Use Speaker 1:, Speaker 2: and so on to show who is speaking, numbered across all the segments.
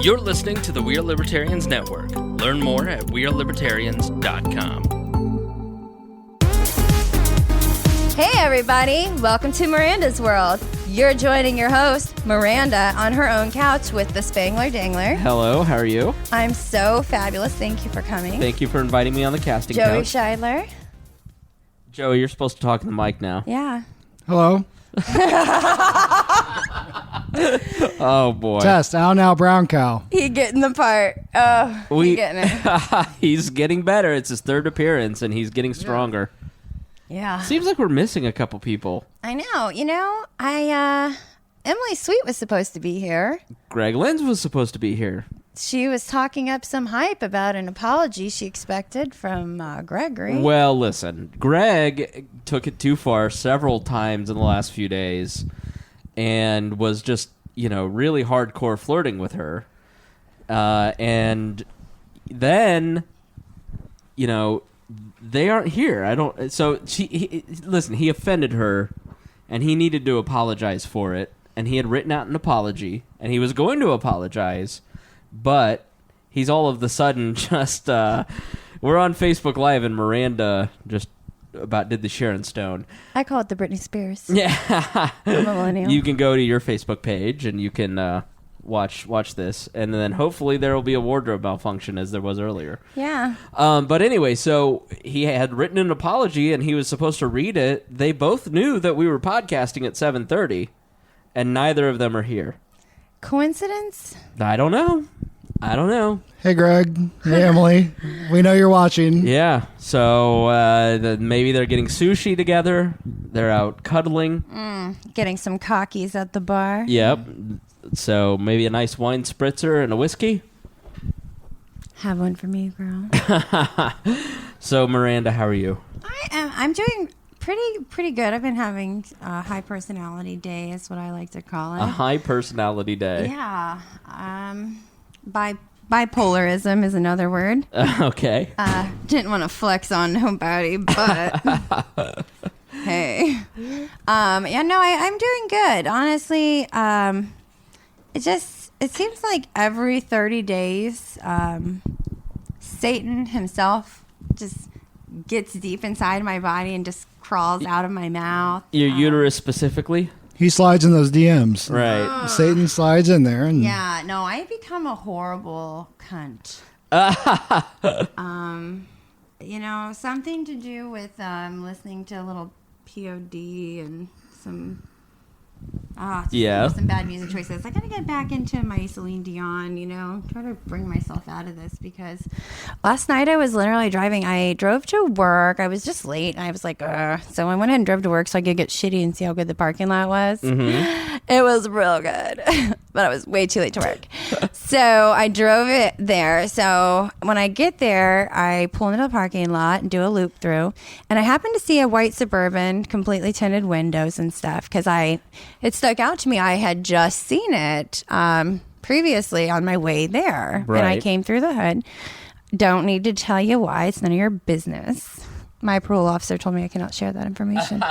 Speaker 1: You're listening to the We Are Libertarians Network. Learn more at wearelibertarians.com.
Speaker 2: Hey everybody, welcome to Miranda's World. You're joining your host, Miranda, on her own couch with the Spangler Dangler.
Speaker 3: Hello, how are you?
Speaker 2: I'm so fabulous. Thank you for coming.
Speaker 3: Thank you for inviting me on the casting
Speaker 2: Joey
Speaker 3: couch.
Speaker 2: Scheidler.
Speaker 3: Joey, you're supposed to talk in the mic now.
Speaker 2: Yeah.
Speaker 4: Hello.
Speaker 3: Oh, boy.
Speaker 4: Test, Al now brown cow.
Speaker 2: He getting the part. Oh, he getting it.
Speaker 3: He's getting better. It's his third appearance, and he's getting stronger.
Speaker 2: Yeah.
Speaker 3: Seems like we're missing a couple people.
Speaker 2: I know. You know, Emily Sweet was supposed to be here.
Speaker 3: Greg Lenz was supposed to be here.
Speaker 2: She was talking up some hype about an apology she expected from Gregory.
Speaker 3: Well, listen, Greg took it too far several times in the last few days and was just, really hardcore flirting with her. And then, they aren't here. Listen, he offended her and he needed to apologize for it. And he had written out an apology and he was going to apologize. But he's all of the sudden just, we're on Facebook Live and Miranda just about did the Sharon Stone.
Speaker 2: I call it the Britney Spears.
Speaker 3: Yeah.
Speaker 2: I'm a millennial.
Speaker 3: You can go to your Facebook page and you can watch this. And then hopefully there will be a wardrobe malfunction as there was earlier.
Speaker 2: Yeah.
Speaker 3: But anyway, so he had written an apology and he was supposed to read it. They both knew that we were podcasting at 7:30 and neither of them are here.
Speaker 2: Coincidence?
Speaker 3: I don't know.
Speaker 4: Hey, Greg. Hey, Emily. We know you're watching.
Speaker 3: Yeah. So maybe they're getting sushi together. They're out cuddling.
Speaker 2: Getting some cockies at the bar.
Speaker 3: Yep. So maybe a nice wine spritzer and a whiskey.
Speaker 2: Have one for me, girl.
Speaker 3: So, Miranda, how are you?
Speaker 2: I'm doing pretty good. I've been having a high personality day is what I like to call it.
Speaker 3: A high personality day.
Speaker 2: Yeah. Bipolarism is another word.
Speaker 3: Okay.
Speaker 2: Didn't want to flex on nobody, but hey. I'm doing good. Honestly, it seems like every 30 days, Satan himself just gets deep inside my body and just crawls out of my mouth.
Speaker 3: Your uterus specifically?
Speaker 4: He slides in those DMs.
Speaker 3: Right.
Speaker 4: Satan slides in there. And
Speaker 2: Yeah, no, I become a horrible cunt. Something to do with listening to a little POD and some some bad music choices. I gotta get back into my Celine Dion, try to bring myself out of this because last night I was literally driving. I drove to work. I was just late and I was like, ugh. So I went ahead and drove to work so I could get shitty and see how good the parking lot was. Mm-hmm. It was real good, but I was way too late to work. So I drove it there. So when I get there, I pull into the parking lot and do a loop through. And I happened to see a white Suburban, completely tinted windows and stuff because it stuck out to me. I had just seen it previously on my way there.
Speaker 3: Right.
Speaker 2: And I came through the hood. Don't need to tell you why. It's none of your business. My parole officer told me I cannot share that information.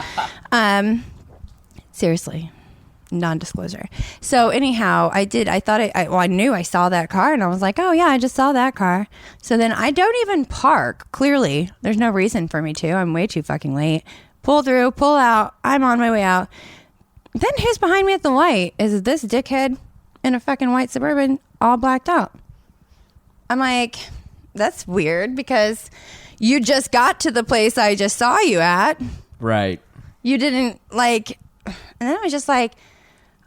Speaker 2: Seriously. Non-disclosure. So anyhow, I knew I saw that car and I was like, oh yeah, I just saw that car. So then I don't even park. Clearly, there's no reason for me to. I'm way too fucking late. Pull through, pull out. I'm on my way out. Then who's behind me at the light? Is this dickhead in a fucking white Suburban all blacked out? I'm like, that's weird because you just got to the place I just saw you at.
Speaker 3: Right.
Speaker 2: You didn't and then I was just like,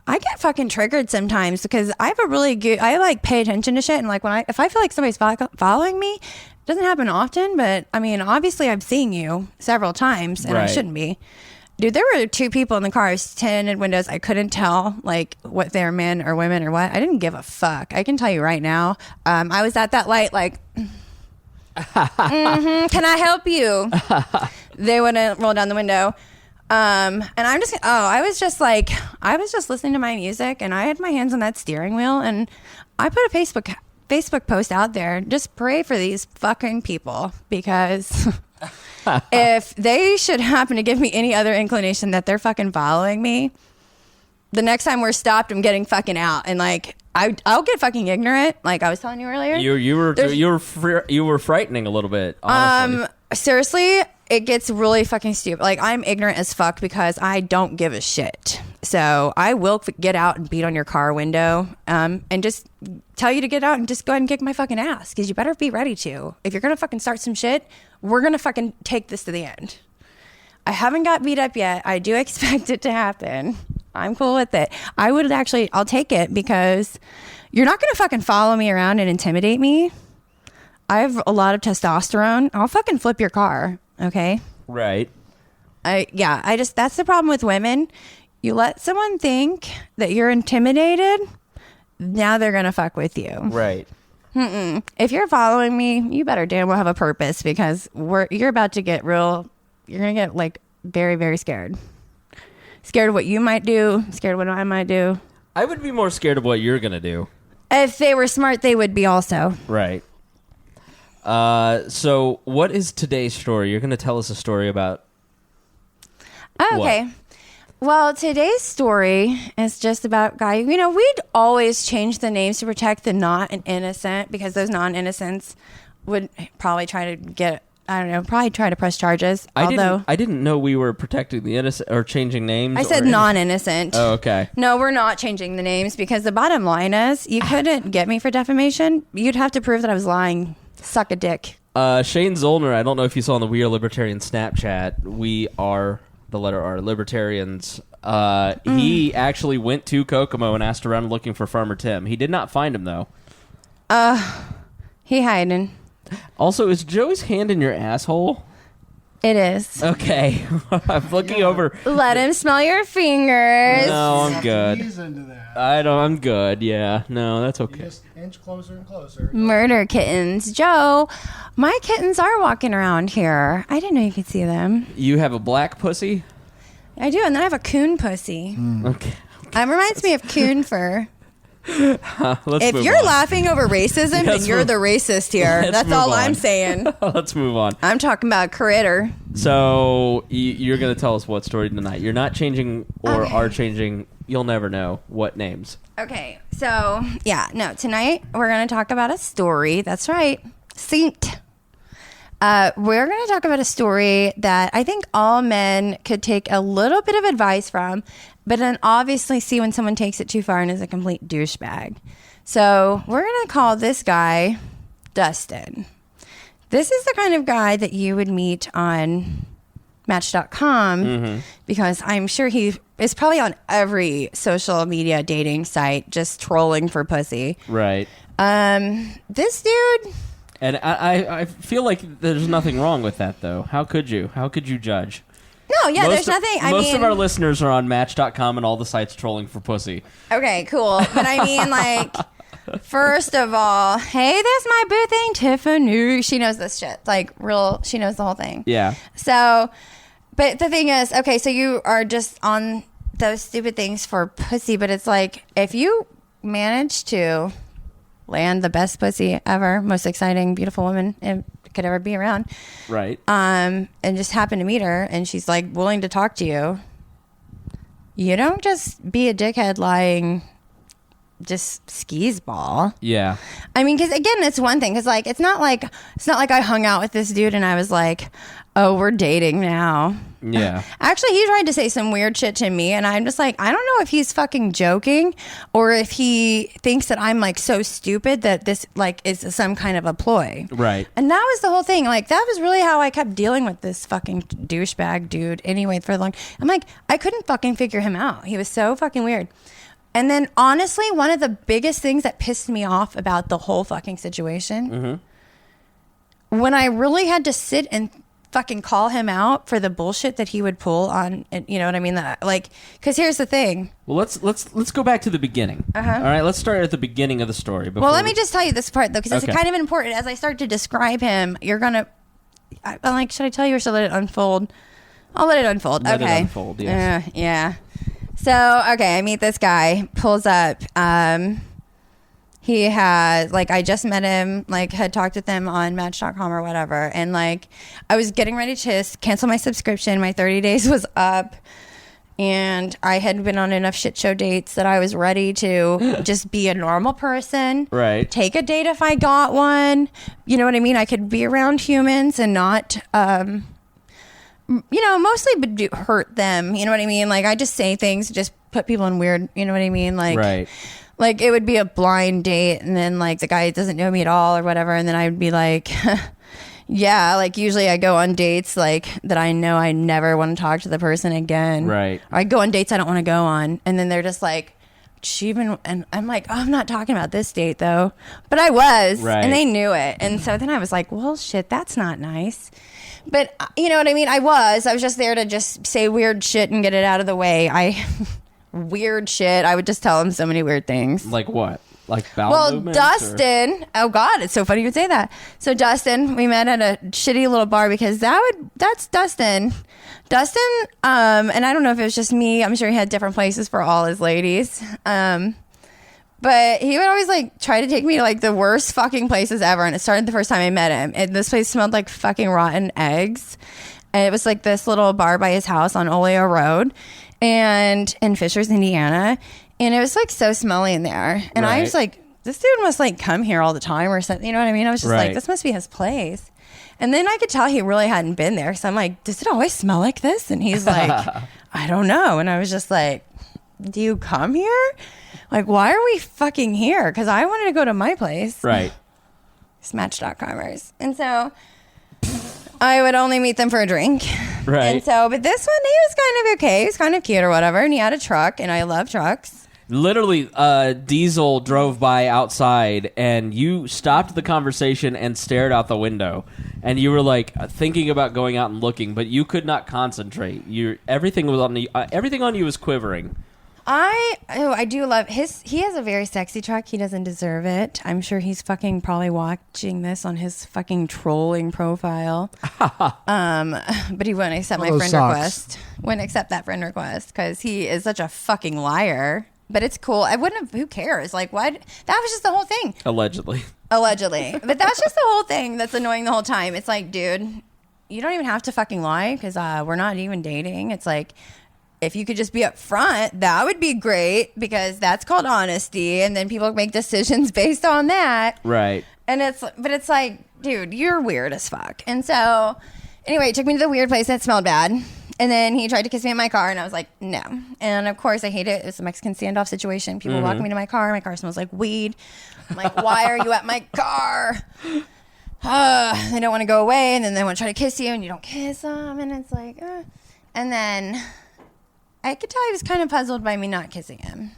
Speaker 2: I get fucking triggered sometimes because I have I pay attention to shit. And if I feel like somebody's following me, it doesn't happen often, but I mean, obviously I'm seeing you several times and I shouldn't be. Dude, there were two people in the cars, tinted windows. I couldn't tell what they're men or women or what. I didn't give a fuck. I can tell you right now. I was at that light can I help you? They wouldn't roll down the window. And I was just listening to my music and I had my hands on that steering wheel and I put a Facebook post out there. Just pray for these fucking people because if they should happen to give me any other inclination that they're fucking following me, the next time we're stopped, I'm getting fucking out. And I'll get fucking ignorant, like I was telling you earlier.
Speaker 3: You were frightening a little bit, honestly.
Speaker 2: Seriously, it gets really fucking stupid. Like, I'm ignorant as fuck because I don't give a shit. So I will get out and beat on your car window, and just tell you to get out and just go ahead and kick my fucking ass, because you better be ready to. If you're gonna fucking start some shit, we're gonna fucking take this to the end. I haven't got beat up yet. I do expect it to happen. I'm cool with it. I'll take it, because you're not going to fucking follow me around and intimidate me. I have a lot of testosterone. I'll fucking flip your car. Okay.
Speaker 3: Right.
Speaker 2: That's the problem with women. You let someone think that you're intimidated. Now they're going to fuck with you.
Speaker 3: Right.
Speaker 2: If you're following me, you better damn well have a purpose, because you're about to get real. You're going to get like very, very scared. Scared of what you might do. Scared of what I might do.
Speaker 3: I would be more scared of what you're going to do.
Speaker 2: If they were smart, they would be also.
Speaker 3: Right. So what is today's story? You're going to tell us a story about
Speaker 2: okay.
Speaker 3: what?
Speaker 2: Well, today's story is just about a guy. We'd always change the names to protect the not an innocent, because those non-innocents would probably try to press charges.
Speaker 3: I didn't know we were protecting the innocent or changing names.
Speaker 2: I said non-innocent.
Speaker 3: Oh, okay.
Speaker 2: No, we're not changing the names, because the bottom line is you couldn't get me for defamation. You'd have to prove that I was lying. Suck a dick.
Speaker 3: Shane Zollner, I don't know if you saw on the We Are Libertarian Snapchat, we are the letter R, Libertarians. He actually went to Kokomo and asked around looking for Farmer Tim. He did not find him, though.
Speaker 2: He hiding.
Speaker 3: Also, is Joey's hand in your asshole?
Speaker 2: It is.
Speaker 3: Okay. I'm looking over.
Speaker 2: Let him smell your fingers.
Speaker 3: No, I'm good.
Speaker 4: Ease into that.
Speaker 3: I'm good. Yeah. No, that's okay.
Speaker 4: You just inch closer and closer.
Speaker 2: Murder kittens. Joe, my kittens are walking around here. I didn't know you could see them.
Speaker 3: You have a black pussy?
Speaker 2: I do, and then I have a coon pussy.
Speaker 3: Okay.
Speaker 2: That reminds me of coon fur.
Speaker 3: If
Speaker 2: you're laughing over racism, then you're the racist here. That's all I'm saying.
Speaker 3: Let's move on.
Speaker 2: I'm talking about critter.
Speaker 3: So you're going to tell us what story tonight. You're not changing or are changing. You'll never know what names.
Speaker 2: Okay. So, tonight we're going to talk about a story. That's right. Saint. We're going to talk about a story that I think all men could take a little bit of advice from, but then obviously see when someone takes it too far and is a complete douchebag. So we're going to call this guy Dustin. This is the kind of guy that you would meet on Match.com, because I'm sure he is probably on every social media dating site just trolling for pussy.
Speaker 3: Right.
Speaker 2: This dude...
Speaker 3: And I feel like there's nothing wrong with that, though. How could you? How could you judge?
Speaker 2: No, there's nothing.
Speaker 3: Most of our listeners are on Match.com and all the sites trolling for pussy.
Speaker 2: Okay, cool. But I mean, like, first of all, hey, that's my boo thing, Tiffany. She knows this shit. Like, she knows the whole thing.
Speaker 3: Yeah.
Speaker 2: So, but the thing is, okay, so you are just on those stupid things for pussy, but it's like, if you manage to land the best pussy ever, most exciting, beautiful woman it could ever be around.
Speaker 3: Right.
Speaker 2: And just happen to meet her and she's like willing to talk to you. You don't just be a dickhead lying just skis ball.
Speaker 3: Yeah.
Speaker 2: I mean, because again, it's one thing. Because like, it's not like I hung out with this dude and I was like, oh, we're dating now.
Speaker 3: Yeah.
Speaker 2: Actually, he tried to say some weird shit to me, and I'm just like, I don't know if he's fucking joking or if he thinks that I'm like so stupid that this like is some kind of a ploy.
Speaker 3: Right.
Speaker 2: And that was the whole thing. Like, that was really how I kept dealing with this fucking douchebag dude. Anyway, for long, I'm like, I couldn't fucking figure him out. He was so fucking weird. And then, honestly, one of the biggest things that pissed me off about the whole fucking situation, when I really had to sit and fucking call him out for the bullshit that he would pull on, you know what I mean? That, like, because here's the thing.
Speaker 3: Well, let's go back to the beginning. All right, let's start at the beginning of the story.
Speaker 2: Well, let me just tell you this part, though, because it's kind of important. As I start to describe him, you're going to, like, should I tell you or should I let it unfold? I'll let it unfold.
Speaker 3: Let
Speaker 2: okay.
Speaker 3: it unfold, yes.
Speaker 2: Yeah. So, okay, I meet this guy, pulls up. He has, like, I just met him, like, had talked with him on Match.com or whatever. And, like, I was getting ready to cancel my subscription. My 30 days was up. And I had been on enough shit show dates that I was ready to just be a normal person.
Speaker 3: Right.
Speaker 2: Take a date if I got one. You know what I mean? I could be around humans and not, mostly hurt them. You know what I mean? Like, I just say things, just put people in weird, you know what I mean? Like,
Speaker 3: right.
Speaker 2: Like, it would be a blind date, and then, like, the guy doesn't know me at all or whatever, and then I would be like... Yeah, like usually I go on dates like that I know I never want to talk to the person again.
Speaker 3: Right.
Speaker 2: Or I go on dates I don't want to go on, and then they're just like, and I'm like, oh, I'm not talking about this date though, but I was,
Speaker 3: right.
Speaker 2: And they knew it, and so then I was like, well, shit, that's not nice. But you know what I mean? I was just there to just say weird shit and get it out of the way. Weird shit. I would just tell them so many weird things.
Speaker 3: Like what? Like bowel movements,
Speaker 2: Dustin. Oh God, it's so funny you would say that. So Dustin, we met at a shitty little bar because that's Dustin. Dustin, and I don't know if it was just me. I'm sure he had different places for all his ladies. But he would always like try to take me to like the worst fucking places ever. And it started the first time I met him. And this place smelled like fucking rotten eggs. And it was like this little bar by his house on Oleo Road and in Fishers, Indiana. And it was like so smelly in there. And I was like, this dude must like come here all the time or something. You know what I mean? I was just like, this must be his place. And then I could tell he really hadn't been there. So I'm like, does it always smell like this? And he's like, I don't know. And I was just like, do you come here? Like, why are we fucking here? Because I wanted to go to my place.
Speaker 3: Right.
Speaker 2: Smatch.comers. And so I would only meet them for a drink.
Speaker 3: Right.
Speaker 2: And so, but this one, he was kind of okay. He was kind of cute or whatever. And he had a truck, and I love trucks.
Speaker 3: Literally, Diesel drove by outside, and you stopped the conversation and stared out the window, and you were like thinking about going out and looking, but you could not concentrate. Everything was on everything on you was quivering.
Speaker 2: I do love he has a very sexy truck. He doesn't deserve it. I'm sure he's fucking probably watching this on his fucking trolling profile. But he wouldn't accept my friend request. Wouldn't accept that friend request because he is such a fucking liar. But it's cool. I wouldn't have, who cares? Like, what? That was just the whole thing.
Speaker 3: Allegedly.
Speaker 2: But that's just the whole thing that's annoying the whole time. It's like, dude, you don't even have to fucking lie because we're not even dating. It's like, if you could just be up front, that would be great because that's called honesty. And then people make decisions based on that.
Speaker 3: Right.
Speaker 2: And but it's like, dude, you're weird as fuck. And so, anyway, he took me to the weird place that smelled bad. And then he tried to kiss me in my car, and I was like, no. And of course, I hate it. It's a Mexican standoff situation. People walk me to my car. My car smells like weed. I'm like, why are you at my car? They don't want to go away, and then they want to try to kiss you, and you don't kiss them. And it's like, And then I could tell he was kind of puzzled by me not kissing him.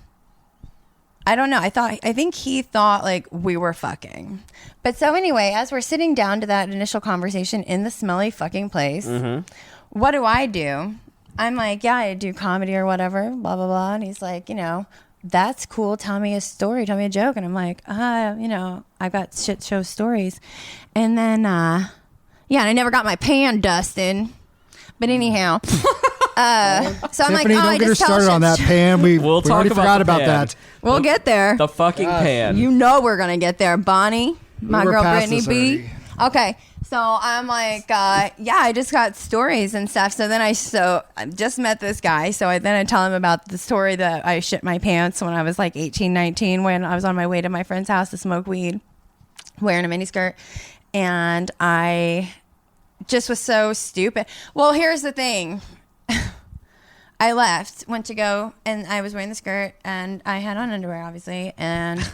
Speaker 2: I don't know. I think he thought like we were fucking. But so anyway, as we're sitting down to that initial conversation in the smelly fucking place, what do? I'm like, yeah, I do comedy or whatever, blah, blah, blah. And he's like, that's cool. Tell me a story. Tell me a joke. And I'm like, I've got shit show stories. And then, and I never got my pan, Dustin. But anyhow, so I'm
Speaker 4: Tiffany,
Speaker 2: like,
Speaker 4: don't get her started on that pan. We already forgot about that.
Speaker 2: We'll get there.
Speaker 3: The fucking pan.
Speaker 2: You know we're going to get there. Bonnie, my girl Brittany B. Okay. So I'm like, I just got stories and stuff. So then I just met this guy. So then I tell him about the story that I shit my pants when I was like 18, 19, when I was on my way to my friend's house to smoke weed, wearing a miniskirt. And I just was so stupid. Well, here's the thing. I left, went to go, and I was wearing the skirt, and I had on underwear, obviously, and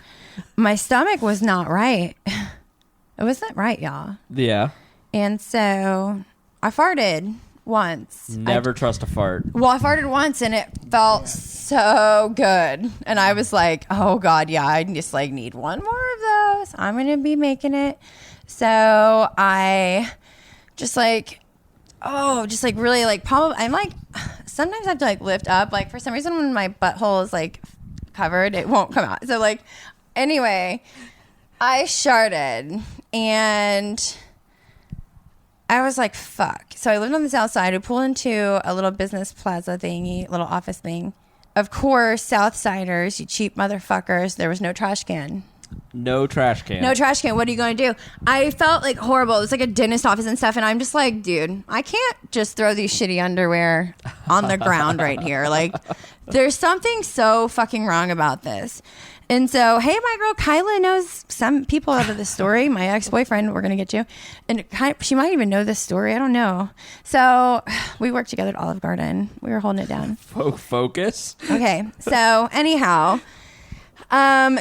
Speaker 2: my stomach was not right. It wasn't right, y'all.
Speaker 3: Yeah.
Speaker 2: And so I farted once.
Speaker 3: Never trust a fart.
Speaker 2: Well, I farted once, and it felt so good. And I was like, oh, God, yeah, I just like need one more of those. I'm going to be making it. So I just like... really like probably I'm like sometimes I have to like lift up, like for some reason when my butthole is like covered it won't come out. So like anyway, I sharted and I was like fuck. So I lived on the south side. We pulled into a little business plaza thingy, little office thing. Of course, South Siders, you cheap motherfuckers, there was no trash can.
Speaker 3: No trash can.
Speaker 2: No trash can. What are you going to do? I felt like horrible. It was like a dentist office and stuff. And I'm just like, dude, I can't just throw these shitty underwear on the ground right here. Like, there's something so fucking wrong about this. And so, hey, my girl Kyla knows some people out of the story. My ex-boyfriend, we're going to get you. And she might even know this story. I don't know. So we worked together at Olive Garden. We were holding it down.
Speaker 3: Focus.
Speaker 2: Okay. So anyhow,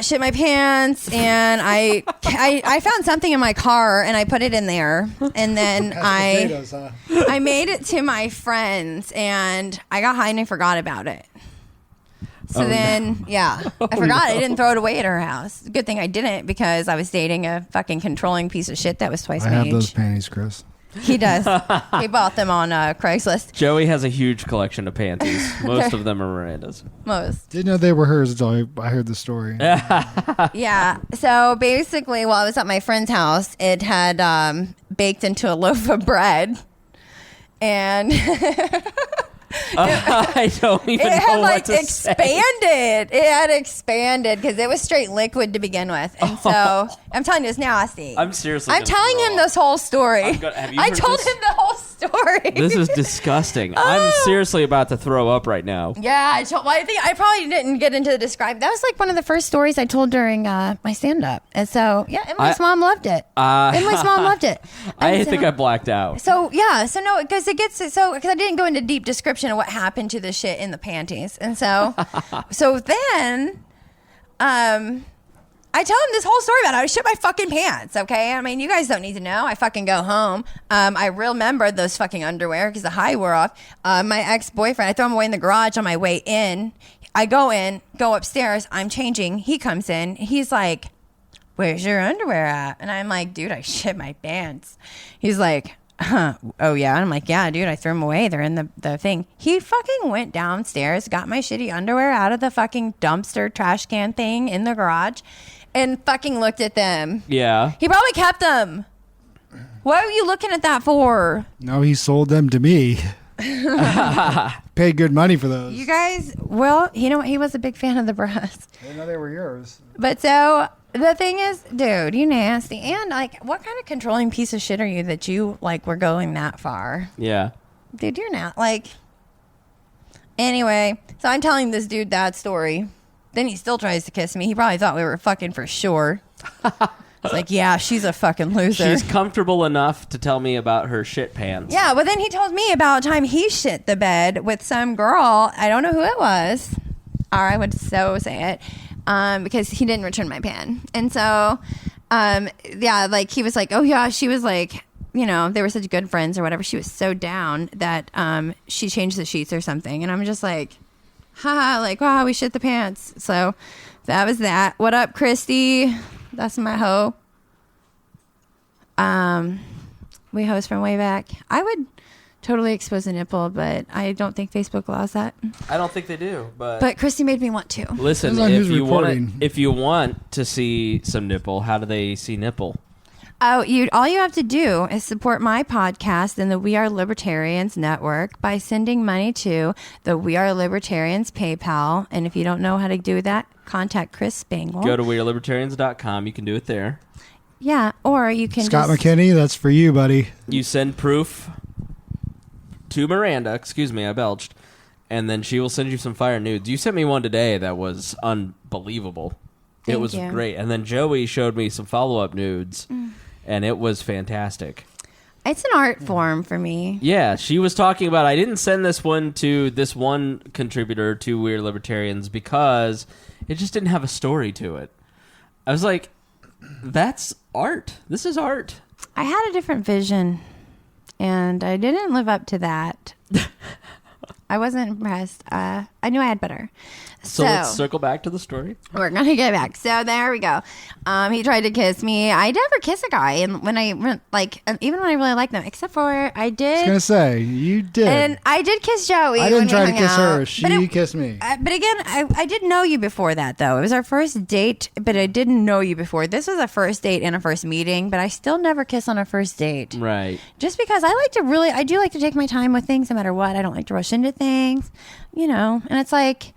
Speaker 2: shit my pants, and I found something in my car, and I put it in there, and then I made it to my friends, and I got high and I forgot about it. So yeah, I forgot. I didn't throw it away at her house. Good thing I didn't, because I was dating a fucking controlling piece of shit that was twice my age.
Speaker 4: I have those panties, Chris.
Speaker 2: He does. He bought them on Craigslist.
Speaker 3: Joey has a huge collection of panties. Most of them are Miranda's.
Speaker 2: Most.
Speaker 4: Didn't know they were hers until I heard the story.
Speaker 2: Yeah. So basically, while I was at my friend's house, it had baked into a loaf of bread. And
Speaker 3: I don't even know what to say.
Speaker 2: It had expanded because it was straight liquid to begin with, and so I'm telling you, it's nasty.
Speaker 3: I'm seriously.
Speaker 2: I'm telling him this whole story. I told him the whole story.
Speaker 3: This is disgusting. I'm seriously about to throw up right now.
Speaker 2: Yeah, I think I probably didn't get into the describe. That was like one of the first stories I told during my stand-up, and so yeah, Emily's mom loved it. Emily's mom loved it.
Speaker 3: I think I blacked out.
Speaker 2: So yeah, so no, because it gets because I didn't go into deep description of what happened to the shit in the panties, and so then I tell him this whole story about how I shit my fucking pants. Okay, I mean, you guys don't need to know. I fucking go home. I remembered those fucking underwear because the high wore off. My ex-boyfriend, I throw him away in the garage on my way in. I go upstairs. I'm changing. He comes in. He's like, "Where's your underwear at?" And I'm like, "Dude, I shit my pants." He's like, oh yeah. And I'm like, yeah, dude, I threw them away. They're in the thing. He fucking went downstairs, got my shitty underwear out of the fucking dumpster trash can thing in the garage, and fucking looked at them.
Speaker 3: Yeah.
Speaker 2: He probably kept them. What were you looking at that for?
Speaker 4: No, he sold them to me. Paid good money for those.
Speaker 2: You guys, well, you know what? He was a big fan of the breasts.
Speaker 4: I didn't know they were yours.
Speaker 2: But so the thing is, dude, you nasty. And like, what kind of controlling piece of shit are you that you like were going that far?
Speaker 3: Yeah.
Speaker 2: Dude, you're not like. Anyway, so I'm telling this dude that story. Then he still tries to kiss me. He probably thought we were fucking for sure. It's like, yeah, she's a fucking loser.
Speaker 3: She's comfortable enough to tell me about her shit pants.
Speaker 2: Yeah, well, then he told me about a time he shit the bed with some girl. I don't know who it was. Or I would so say it. Because he didn't return my pen. And so, yeah, like he was like, oh yeah, she was like, you know, they were such good friends or whatever. She was so down that she changed the sheets or something. And I'm just like, haha, like, wow, we shit the pants. So that was that. What up, Christy? That's my hoe. We host from way back. I would totally expose a nipple, but I don't think Facebook allows that.
Speaker 3: I don't think they do,
Speaker 2: but Christy made me want to.
Speaker 3: Listen, if you want to see some nipple, how do they see nipple?
Speaker 2: Oh, all you have to do is support my podcast and the We Are Libertarians network by sending money to the We Are Libertarians PayPal. And if you don't know how to do that, contact Chris Spangle.
Speaker 3: Go to wearelibertarians.com. You can do it there.
Speaker 2: Yeah, or you can
Speaker 4: Scott McKinney, that's for you, buddy.
Speaker 3: You send proof to Miranda. Excuse me, I belched. And then she will send you some fire nudes. You sent me one today that was unbelievable. It was great. And then Joey showed me some follow-up nudes. And it was fantastic.
Speaker 2: It's an art form for me.
Speaker 3: Yeah, she was talking about, I didn't send this one to this one contributor to Weird Libertarians because it just didn't have a story to it. I was like, that's art. This is art.
Speaker 2: I had a different vision, and I didn't live up to that. I wasn't impressed. I knew I had better.
Speaker 3: So let's circle back to the story.
Speaker 2: We're going to get back. So there we go. He tried to kiss me. I never kiss a guy. And when I, like, even when I really like them, except for I did.
Speaker 4: I was going to say, you did.
Speaker 2: And I did kiss Joey.
Speaker 4: I didn't try to kiss her. She kissed me.
Speaker 2: But again, I didn't know you before that, though. It was our first date, but I didn't know you before. This was a first date and a first meeting, but I still never kiss on a first date.
Speaker 3: Right.
Speaker 2: Just because I do like to take my time with things no matter what. I don't like to rush into things, you know, and it's like,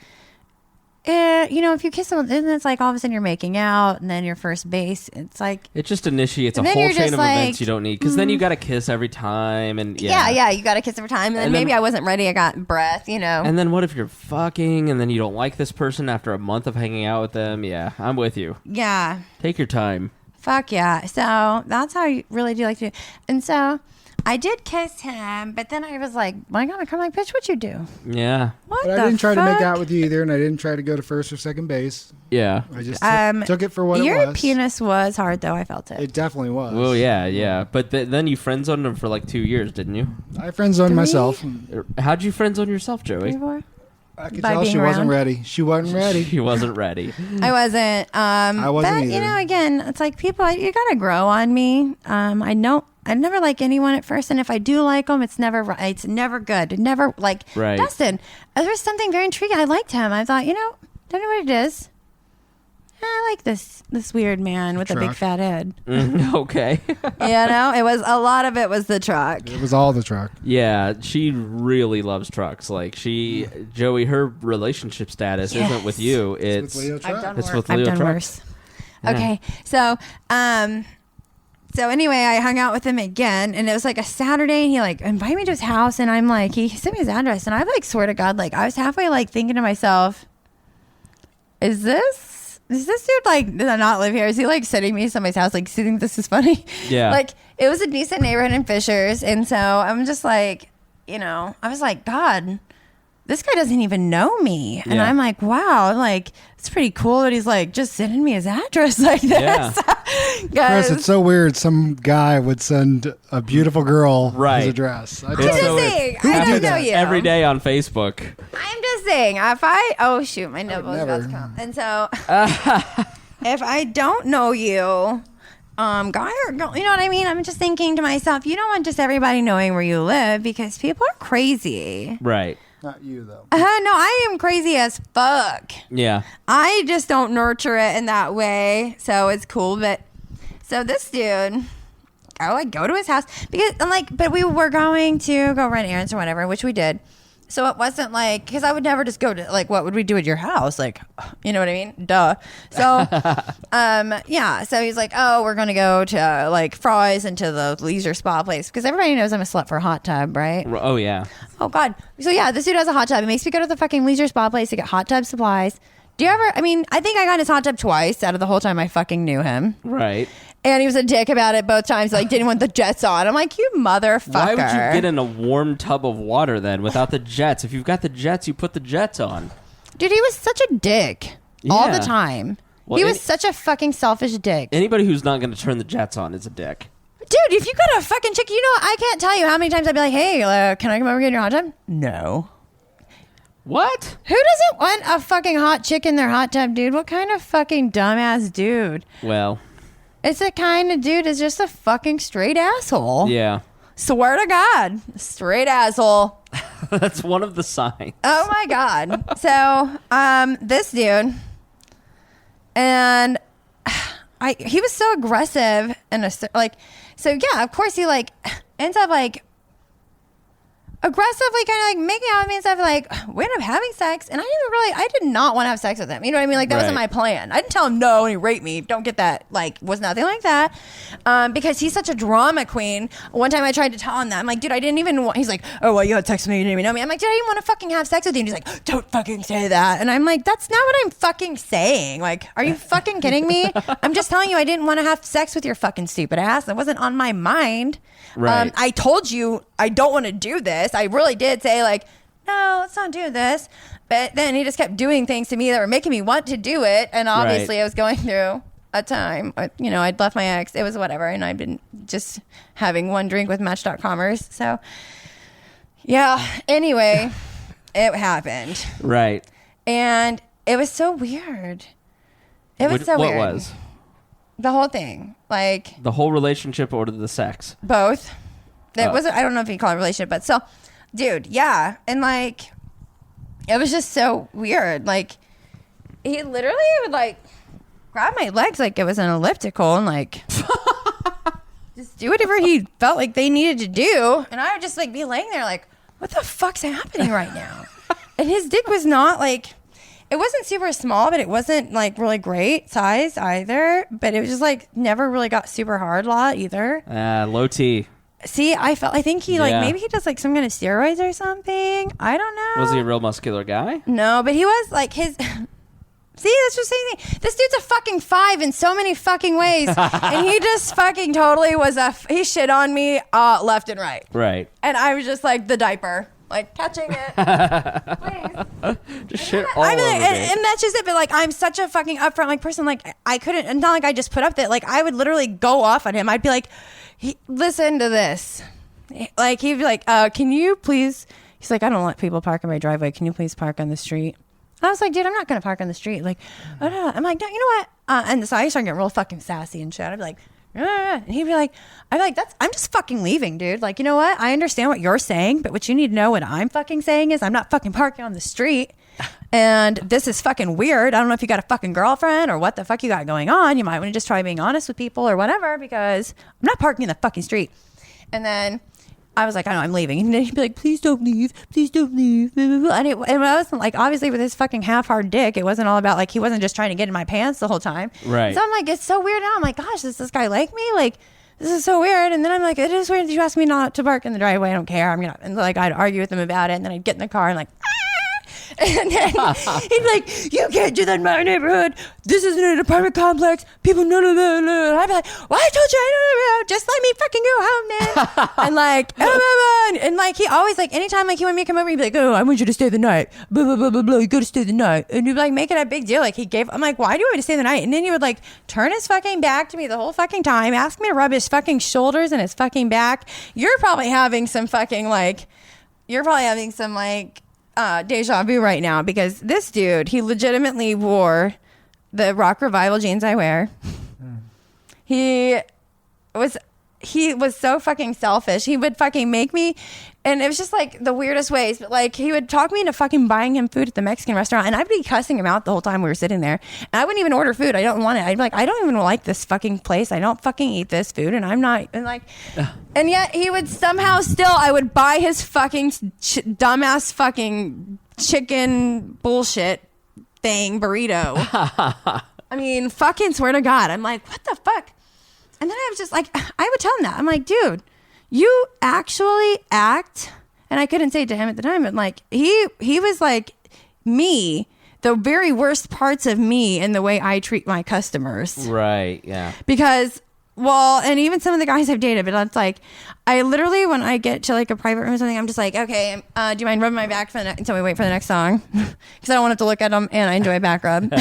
Speaker 2: if you kiss someone, then it's like all of a sudden you're making out, and then your first base, it's like
Speaker 3: it just initiates a
Speaker 2: and then
Speaker 3: whole
Speaker 2: you're
Speaker 3: chain
Speaker 2: just
Speaker 3: of
Speaker 2: like,
Speaker 3: events you don't need, because then you got to kiss every time, and
Speaker 2: you got to kiss every time, and then maybe I wasn't ready, I got breath,
Speaker 3: And then what if you're fucking, and then you don't like this person after a month of hanging out with them? Yeah, I'm with you.
Speaker 2: Yeah.
Speaker 3: Take your time.
Speaker 2: Fuck yeah. So that's how I really do like to do. And so I did kiss him, but then I was like, my God, I'm like, bitch, what you do?
Speaker 3: Yeah.
Speaker 2: What
Speaker 4: But
Speaker 2: the
Speaker 4: I didn't try to make
Speaker 2: fuck?
Speaker 4: out with you either, and I didn't try to go to first or second base.
Speaker 3: Yeah.
Speaker 4: I just took it for what it
Speaker 2: Your
Speaker 4: was.
Speaker 2: penis was hard, though. I felt it.
Speaker 4: It definitely was.
Speaker 3: Well, yeah. But then you friend zoned him for like 2 years, didn't you?
Speaker 4: I friend zoned myself.
Speaker 3: How'd you friend zone yourself, Joey?
Speaker 2: 3, 4?
Speaker 4: I could
Speaker 2: By
Speaker 4: tell
Speaker 2: being
Speaker 4: she wasn't
Speaker 2: around?
Speaker 4: ready. She wasn't ready.
Speaker 3: He wasn't ready.
Speaker 2: I wasn't.
Speaker 4: I wasn't
Speaker 2: but,
Speaker 4: either.
Speaker 2: again, it's like people, you got to grow on me. I never like anyone at first, and if I do like them, it's never right. It's never good. It never, like,
Speaker 3: Right.
Speaker 2: Dustin, there was something very intriguing. I liked him. I thought, don't know what it is. I like this weird man with a big
Speaker 4: Truck.
Speaker 2: fat head.
Speaker 3: Okay.
Speaker 2: It was a lot of it was the truck.
Speaker 4: It was all the truck.
Speaker 3: Yeah, she really loves trucks. Like Joey, her relationship status isn't with you. It's
Speaker 4: with Leo
Speaker 2: I've
Speaker 4: truck.
Speaker 2: done
Speaker 3: It's
Speaker 2: worse.
Speaker 3: with
Speaker 2: I've
Speaker 3: Leo
Speaker 2: done
Speaker 3: truck.
Speaker 2: worse.
Speaker 3: Yeah.
Speaker 2: Okay, so anyway, I hung out with him again, and it was like a Saturday, and he like invited me to his house, and I'm like, he sent me his address, and I like swear to God, like I was halfway like thinking to myself, does this dude like does not live here? Is he like sending me to somebody's house? Like, do you think this is funny?
Speaker 3: Yeah.
Speaker 2: Like it was a decent neighborhood in Fishers, and so I'm just like, I was like, God, this guy doesn't even know me. And
Speaker 3: Yeah.
Speaker 2: I'm like, wow, like, it's pretty cool that he's like just sending me his address like this.
Speaker 3: Yeah.
Speaker 4: Chris, it's so weird. Some guy would send a beautiful girl
Speaker 3: Right.
Speaker 4: his address.
Speaker 2: I'm just saying, I don't know you.
Speaker 3: Every day on Facebook.
Speaker 2: I'm just saying, oh shoot, my nipple is about to come. And so, if I don't know you, guy or girl, you know what I mean? I'm just thinking to myself, you don't want just everybody knowing where you live because people are crazy.
Speaker 3: Right.
Speaker 4: Not you, though.
Speaker 2: No, I am crazy as fuck.
Speaker 3: Yeah.
Speaker 2: I just don't nurture it in that way, so it's cool. But so this dude, I go to his house because but we were going to go run errands or whatever, which we did. So it wasn't like, because I would never just go to, like, what would we do at your house? Like, you know what I mean? Duh. So, yeah. So he's like, oh, we're going to go to, like, Fry's and to the leisure spa place. Because everybody knows I'm a slut for a hot tub, right?
Speaker 3: Oh, yeah.
Speaker 2: Oh, God. So, yeah, this dude has a hot tub. He makes me go to the fucking leisure spa place to get hot tub supplies. Do you ever, I think I got in his hot tub twice out of the whole time I fucking knew him.
Speaker 3: Right.
Speaker 2: And he was a dick about it both times. Like, didn't want the jets on. I'm like, you motherfucker.
Speaker 3: Why would you get in a warm tub of water then without the jets? If you've got the jets, you put the jets on.
Speaker 2: Dude, he was such a dick all the
Speaker 3: Yeah.
Speaker 2: time.
Speaker 3: Well,
Speaker 2: he was such a fucking selfish dick.
Speaker 3: Anybody who's not going to turn the jets on is a dick.
Speaker 2: Dude, if you got a fucking chick, I can't tell you how many times I'd be like, hey, can I come over and get in your hot tub? No.
Speaker 3: What?
Speaker 2: Who doesn't want a fucking hot chick in their hot tub, dude? What kind of fucking dumbass dude?
Speaker 3: Well,
Speaker 2: It's the kind of dude is just a fucking straight asshole.
Speaker 3: yeah.
Speaker 2: Swear to God. Straight asshole.
Speaker 3: That's one of the signs.
Speaker 2: Oh my God. So, this dude, and he was so aggressive and so yeah, of course he like ends up like aggressively kind of like making out with me and stuff. Like we ended up having sex, and I did not want to have sex with him. You know what I mean? Like that wasn't my plan. I didn't tell him no and he raped me. Don't get that. Like was nothing like that. Because he's such a drama queen. One time I tried to tell him that. I'm like, dude, I didn't even want. He's like, oh well, you had sex with me. You didn't even know me. I'm like, dude, I didn't want to fucking have sex with you. And he's like, don't fucking say that. And I'm like, that's not what I'm fucking saying. Like, are you fucking kidding me? I'm just telling you, I didn't want to have sex with your fucking stupid ass. That wasn't on my mind.
Speaker 3: Right.
Speaker 2: I told you I don't want to do this. I really did say like, no, let's not do this. But then he just kept doing things to me that were making me want to do it. And obviously
Speaker 3: Right.
Speaker 2: I was going through a time, I'd left my ex. It was whatever. And I'd been just having one drink with Match.comers. So yeah, anyway, it happened.
Speaker 3: Right.
Speaker 2: And it was so weird. It was so
Speaker 3: what
Speaker 2: weird.
Speaker 3: What was?
Speaker 2: The whole thing. Like
Speaker 3: The whole relationship or the sex?
Speaker 2: both. It
Speaker 3: Oh.
Speaker 2: wasn't, I don't know if you call it a relationship, but so, dude, yeah. And like, it was just so weird. Like, he literally would like grab my legs like it was an elliptical and like just do whatever he felt like they needed to do. And I would just like be laying there like, what the fuck's happening right now? And his dick was not like, it wasn't super small, but it wasn't like really great size either. But it was just like never really got super hard a lot either.
Speaker 3: Low T.
Speaker 2: See, I think he like maybe he does like some kind of steroids or something. I don't know.
Speaker 3: Was he a real muscular guy?
Speaker 2: No, but he was like his. See, that's just saying. This dude's a fucking 5 in so many fucking ways, and he just fucking totally was he shit on me left and right.
Speaker 3: Right.
Speaker 2: And I was just like the diaper, like catching it. Please.
Speaker 3: Just shit all over me.
Speaker 2: And that's just it. But like, I'm such a fucking upfront like person. Like, I couldn't. And not like I just put up that. Like, I would literally go off on him. I'd be like, listen to this. Like, he'd be like, can you please? He's like, I don't let people park in my driveway. Can you please park on the street? I was like, dude, I'm not going to park on the street. Like, oh, no. I'm like, no, you know what? And so I started getting real fucking sassy and shit. I'd be like, and he'd be like, I'm just fucking leaving, dude. Like, you know what? I understand what you're saying, but what you need to know what I'm fucking saying is I'm not fucking parking on the street. And this is fucking weird. I don't know if you got a fucking girlfriend or what the fuck you got going on. You might want to just try being honest with people or whatever, because I'm not parking in the fucking street. And then I was like, I know, I'm leaving. And then he'd be like, please don't leave. Please don't leave. And I wasn't like, obviously with his fucking half-hard dick, it wasn't all about like, he wasn't just trying to get in my pants the whole time.
Speaker 3: Right.
Speaker 2: So I'm like, it's so weird now. I'm like, gosh, does this guy like me? Like, this is so weird. And then I'm like, it is weird that you asked me not to park in the driveway. I don't care. I'm going to, and like, I'd argue with him about it. And then I'd get in the car and like, and then he'd be like, you can't do that in my neighborhood. This isn't an apartment complex. People, no. And I'd be like, well, I told you, I don't know. Just let me fucking go home then. And like, and like, he always like, anytime like he wanted me to come over, he'd be like, oh, I want you to stay the night. Blah, blah, blah, blah, blah. You got to stay the night. And he'd like make it a big deal. Like I'm like, why do you want me to stay the night? And then he would like turn his fucking back to me the whole fucking time, ask me to rub his fucking shoulders and his fucking back. You're probably having some deja vu right now, because this dude, he legitimately wore the rock revival jeans I wear. He was so fucking selfish. He would fucking make me, and it was just like the weirdest ways, but like he would talk me into fucking buying him food at the Mexican restaurant, and I'd be cussing him out the whole time we were sitting there, and I wouldn't even order food. I don't want it. I'd be like, I don't even like this fucking place. I don't fucking eat this food, and I'm not, and like, and yet he would somehow still, I would buy his fucking dumbass fucking chicken bullshit thing burrito. I mean, fucking swear to God. I'm like, what the fuck? And then I was just like, I would tell him that. I'm like, dude, you actually act, and I couldn't say it to him at the time, but like, he was like me, the very worst parts of me in the way I treat my customers. Right, yeah. Because, well, and even some of the guys I've dated, but it's like, I literally, when I get to like a private room or something, I'm just like, okay, do you mind rubbing my back until we wait for the next song? Because I don't want to have to look at them, and I enjoy a back rub.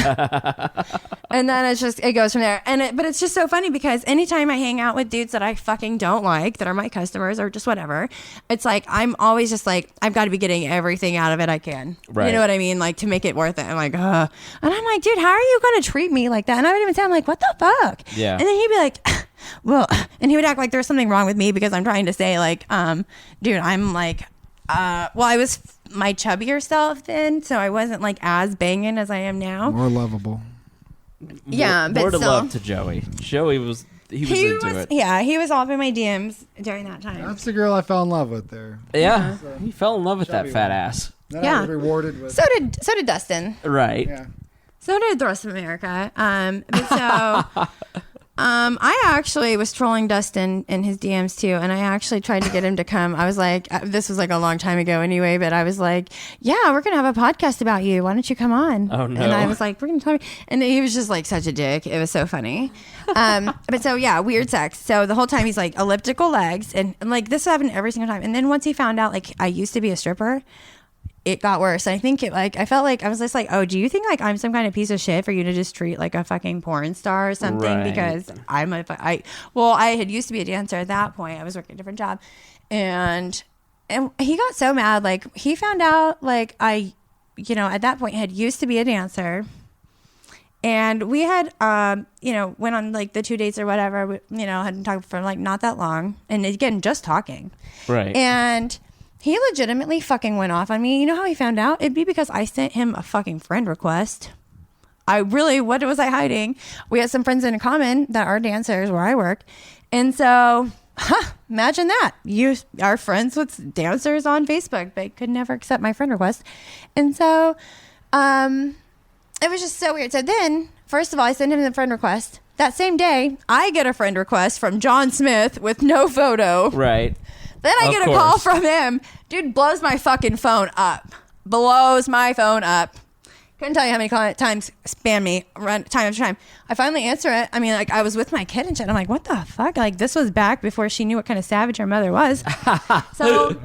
Speaker 2: And then it goes from there. But it's just so funny, because anytime I hang out with dudes that I fucking don't like, that are my customers or just whatever, it's like, I'm always just like, I've got to be getting everything out of it I can. Right. You know what I mean? Like, to make it worth it. I'm like, ugh. And I'm like, dude, how are you going to treat me like that? And I would even say, I'm like, what the fuck? Yeah. And then he'd be like, well, and he would act like there's something wrong with me because I'm trying to say like, dude, I'm like, well, I was my chubbier self then, so I wasn't like as banging as I am now.
Speaker 4: More lovable.
Speaker 2: Yeah, but
Speaker 3: more to
Speaker 2: still.
Speaker 3: love to Joey. Joey was into it.
Speaker 2: Yeah, he was all in my DMs during that time.
Speaker 4: That's the girl I fell in love with there.
Speaker 3: Yeah, he fell in love with that fat ass.
Speaker 4: Then I was rewarded with.
Speaker 2: So did Dustin.
Speaker 3: Right.
Speaker 4: Yeah.
Speaker 2: So did the rest of America. But so. I actually was trolling Dustin in his DMs too, and I actually tried to get him to come. I was like, this was like a long time ago anyway, but I was like, yeah, we're going to have a podcast about you. Why don't you come on? Oh, no. And I was like, we're going to talk. And he was just like such a dick. It was so funny. But so, yeah, weird sex. So the whole time he's like elliptical legs, and like this happened every single time. And then once he found out like I used to be a stripper, it got worse. I think I felt like I was just like, oh, do you think like I'm some kind of piece of shit for you to just treat like a fucking porn star or something? Right. Because I had used to be a dancer at that point. I was working a different job, and he got so mad. Like he found out like I, at that point had used to be a dancer, and we had went on like the 2 dates or whatever. We, hadn't talked for like not that long, and again just talking. Right. And he legitimately fucking went off on me. You know how he found out? It'd be because I sent him a fucking friend request. What was I hiding? We had some friends in common that are dancers where I work. And so, imagine that. You are friends with dancers on Facebook, but could never accept my friend request. And so, it was just so weird. So then, first of all, I sent him the friend request. That same day, I get a friend request from John Smith with no photo.
Speaker 3: Right.
Speaker 2: Then I get a call from him. Dude blows my fucking phone up. Blows my phone up. Couldn't tell you how many times spam me time after time. I finally answer it. I mean, like, I was with my kid and shit. I'm like, what the fuck? Like, this was back before she knew what kind of savage her mother was. So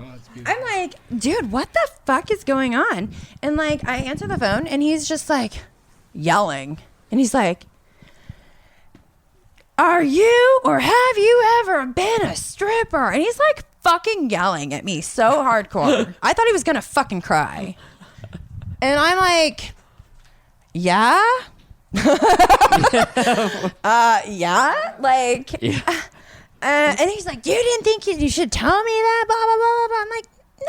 Speaker 2: I'm like, dude, what the fuck is going on? And like, I answer the phone and he's just like yelling. And he's like, are you or have you ever been a stripper? And he's like fucking yelling at me so hardcore. I thought he was gonna fucking cry. And I'm like, yeah? Yeah? Like, yeah. And he's like, you didn't think you should tell me that? Blah, blah, blah, blah. I'm like,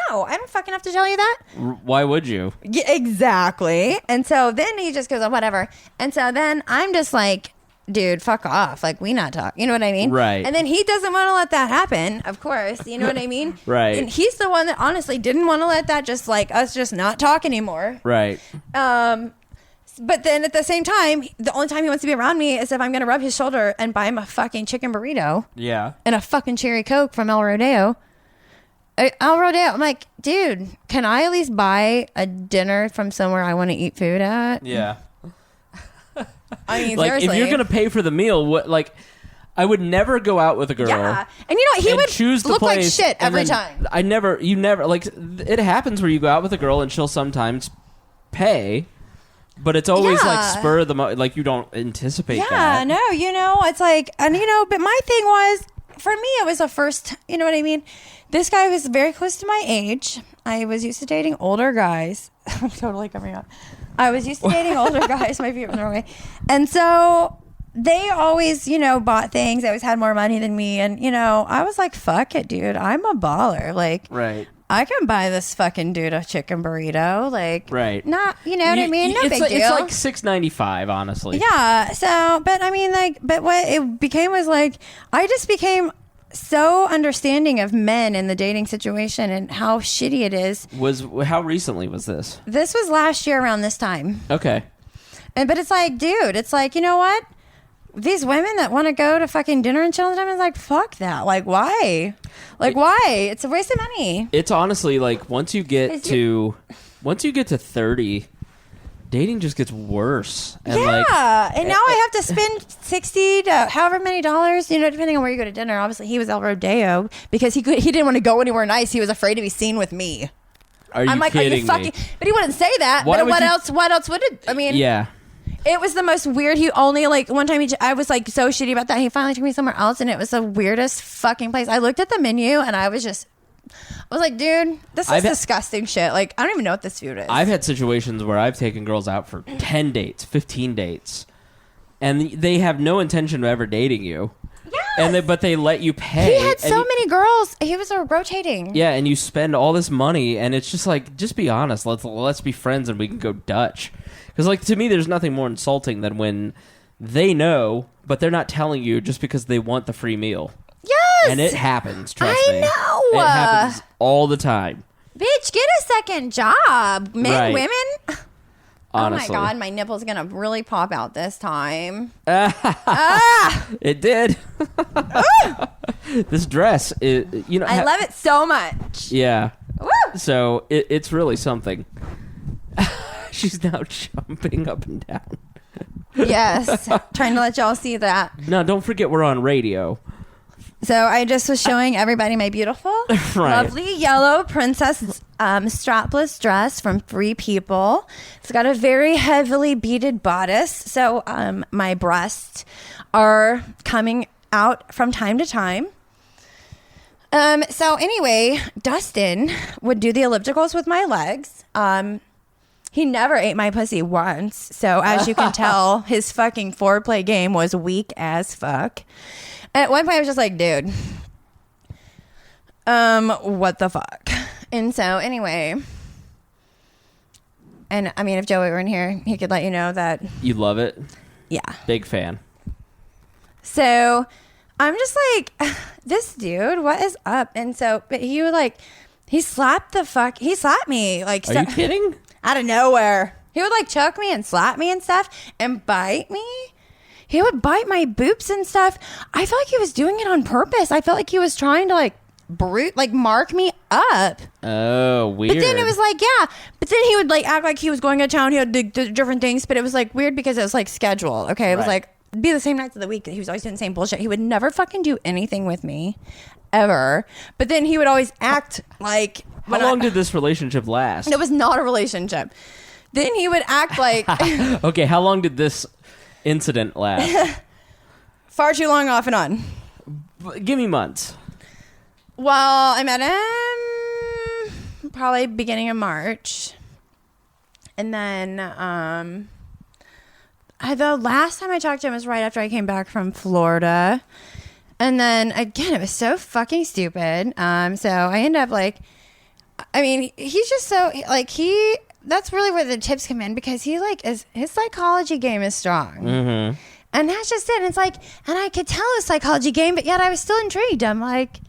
Speaker 2: no, I don't fucking have to tell you that.
Speaker 3: Why would you?
Speaker 2: Yeah, exactly. And so then he just goes, oh, whatever. And so then I'm just like, dude, fuck off. Like, we not talk. You know what I mean?
Speaker 3: Right.
Speaker 2: And then he doesn't want to let that happen, of course. You know what I mean?
Speaker 3: Right.
Speaker 2: And he's the one that honestly didn't want to let that just like us just not talk anymore.
Speaker 3: Right.
Speaker 2: But then at the same time, the only time he wants to be around me is if I'm going to rub his shoulder and buy him a fucking chicken burrito.
Speaker 3: Yeah.
Speaker 2: And a fucking cherry Coke from El Rodeo. El Rodeo. I'm like, dude, can I at least buy a dinner from somewhere I want to eat food at?
Speaker 3: Yeah.
Speaker 2: I mean,
Speaker 3: like,
Speaker 2: seriously.
Speaker 3: if you're gonna pay for the meal, what? Like, I would never go out with a girl.
Speaker 2: Yeah, and you know what? He would
Speaker 3: choose the
Speaker 2: look like
Speaker 3: place,
Speaker 2: shit every
Speaker 3: and then
Speaker 2: time.
Speaker 3: You never like. It happens where you go out with a girl and she'll sometimes pay, but it's always like spur of the like you don't anticipate.
Speaker 2: Yeah,
Speaker 3: that.
Speaker 2: no, you know, it's like, and you know, but my thing was, for me, it was a first. You know what I mean? This guy was very close to my age. I was used to dating older guys. I'm totally coming up. I was used to dating older guys, my favorite Norway. And so they always, you know, bought things. They always had more money than me. And, you know, I was like, fuck it, dude. I'm a baller. Like,
Speaker 3: right.
Speaker 2: I can buy this fucking dude a chicken burrito. Like,
Speaker 3: right.
Speaker 2: Not, you know what I mean? No big deal.
Speaker 3: It's like $6.95, honestly.
Speaker 2: Yeah. So, but I mean, like, but what it became was like, I just became so understanding of men in the dating situation and how shitty it is.
Speaker 3: How recently was this?
Speaker 2: This was last year around this time.
Speaker 3: Okay.
Speaker 2: But it's like, dude, it's like, you know what? These women that want to go to fucking dinner and chill with them is like, fuck that. Like, why? Like, why? It's a waste of money.
Speaker 3: It's honestly like once you get to 30, dating just gets worse. And
Speaker 2: and now I have to spend $60 to however many dollars, you know, depending on where you go to dinner. Obviously, he was El Rodeo because he didn't want to go anywhere nice. He was afraid to be seen with me.
Speaker 3: I'm like,
Speaker 2: kidding me? But he wouldn't say that. But what else would it? I mean,
Speaker 3: yeah.
Speaker 2: It was the most weird. He only, like, one time I was like so shitty about that. He finally took me somewhere else, and it was the weirdest fucking place. I looked at the menu, and I was like, dude, this is disgusting shit. Like, I don't even know what this food is.
Speaker 3: I've had situations where I've taken girls out for 10 dates, 15 dates, and they have no intention of ever dating you. Yes. But they let you pay.
Speaker 2: He had so many girls. He was rotating.
Speaker 3: Yeah, and you spend all this money, and it's just like, just be honest. Let's be friends, and we can go Dutch. Because, like, to me, there's nothing more insulting than when they know, but they're not telling you just because they want the free meal.
Speaker 2: Yes!
Speaker 3: And it happens, trust me.
Speaker 2: I know!
Speaker 3: It happens all the time.
Speaker 2: Bitch, get a second job. Men,
Speaker 3: right.
Speaker 2: Women.
Speaker 3: Honestly.
Speaker 2: Oh, my God. My nipple's going to really pop out this time.
Speaker 3: It did. This dress, you know.
Speaker 2: I love it so much.
Speaker 3: Yeah.
Speaker 2: Woo!
Speaker 3: So, it's really something. She's now jumping up and down.
Speaker 2: Yes. Trying to let y'all see that.
Speaker 3: No, don't forget we're on radio.
Speaker 2: So I just was showing everybody my beautiful, lovely yellow princess strapless dress from Free People. It's got a very heavily beaded bodice. So my breasts are coming out from time to time. So anyway, Dustin would do the ellipticals with my legs. He never ate my pussy once. So as you can tell, his fucking foreplay game was weak as fuck. And at one point I was just like, dude, what the fuck? And so anyway, and I mean, if Joey were in here, he could let you know that.
Speaker 3: You love it?
Speaker 2: Yeah.
Speaker 3: Big fan.
Speaker 2: So I'm just like, this dude, what is up? And so, but he slapped me. Like,
Speaker 3: Are you kidding?
Speaker 2: Out of nowhere. He would like choke me and slap me and stuff and bite me. He would bite my boobs and stuff. I felt like he was doing it on purpose. I felt like he was trying to mark me up.
Speaker 3: Oh, weird.
Speaker 2: But then it was like, yeah. But then he would like act like he was going to town. He had the different things, but it was like weird because it was like scheduled. Okay, it was like be the same nights of the week. He was always doing the same bullshit. He would never fucking do anything with me, ever. But then he would always act like.
Speaker 3: How long did this relationship last?
Speaker 2: It was not a relationship. Then he would act like.
Speaker 3: Okay, how long did this incident last?
Speaker 2: Far too long, off and on.
Speaker 3: Give me months.
Speaker 2: Well, I met him probably beginning of March. And then the last time I talked to him was right after I came back from Florida. And then, again, it was so fucking stupid. So I ended up he's just so, that's really where the tips come in because he, his psychology game is strong.
Speaker 3: Mm-hmm.
Speaker 2: And that's just it. And it's like, and I could tell his psychology game, but yet I was still intrigued. I'm like,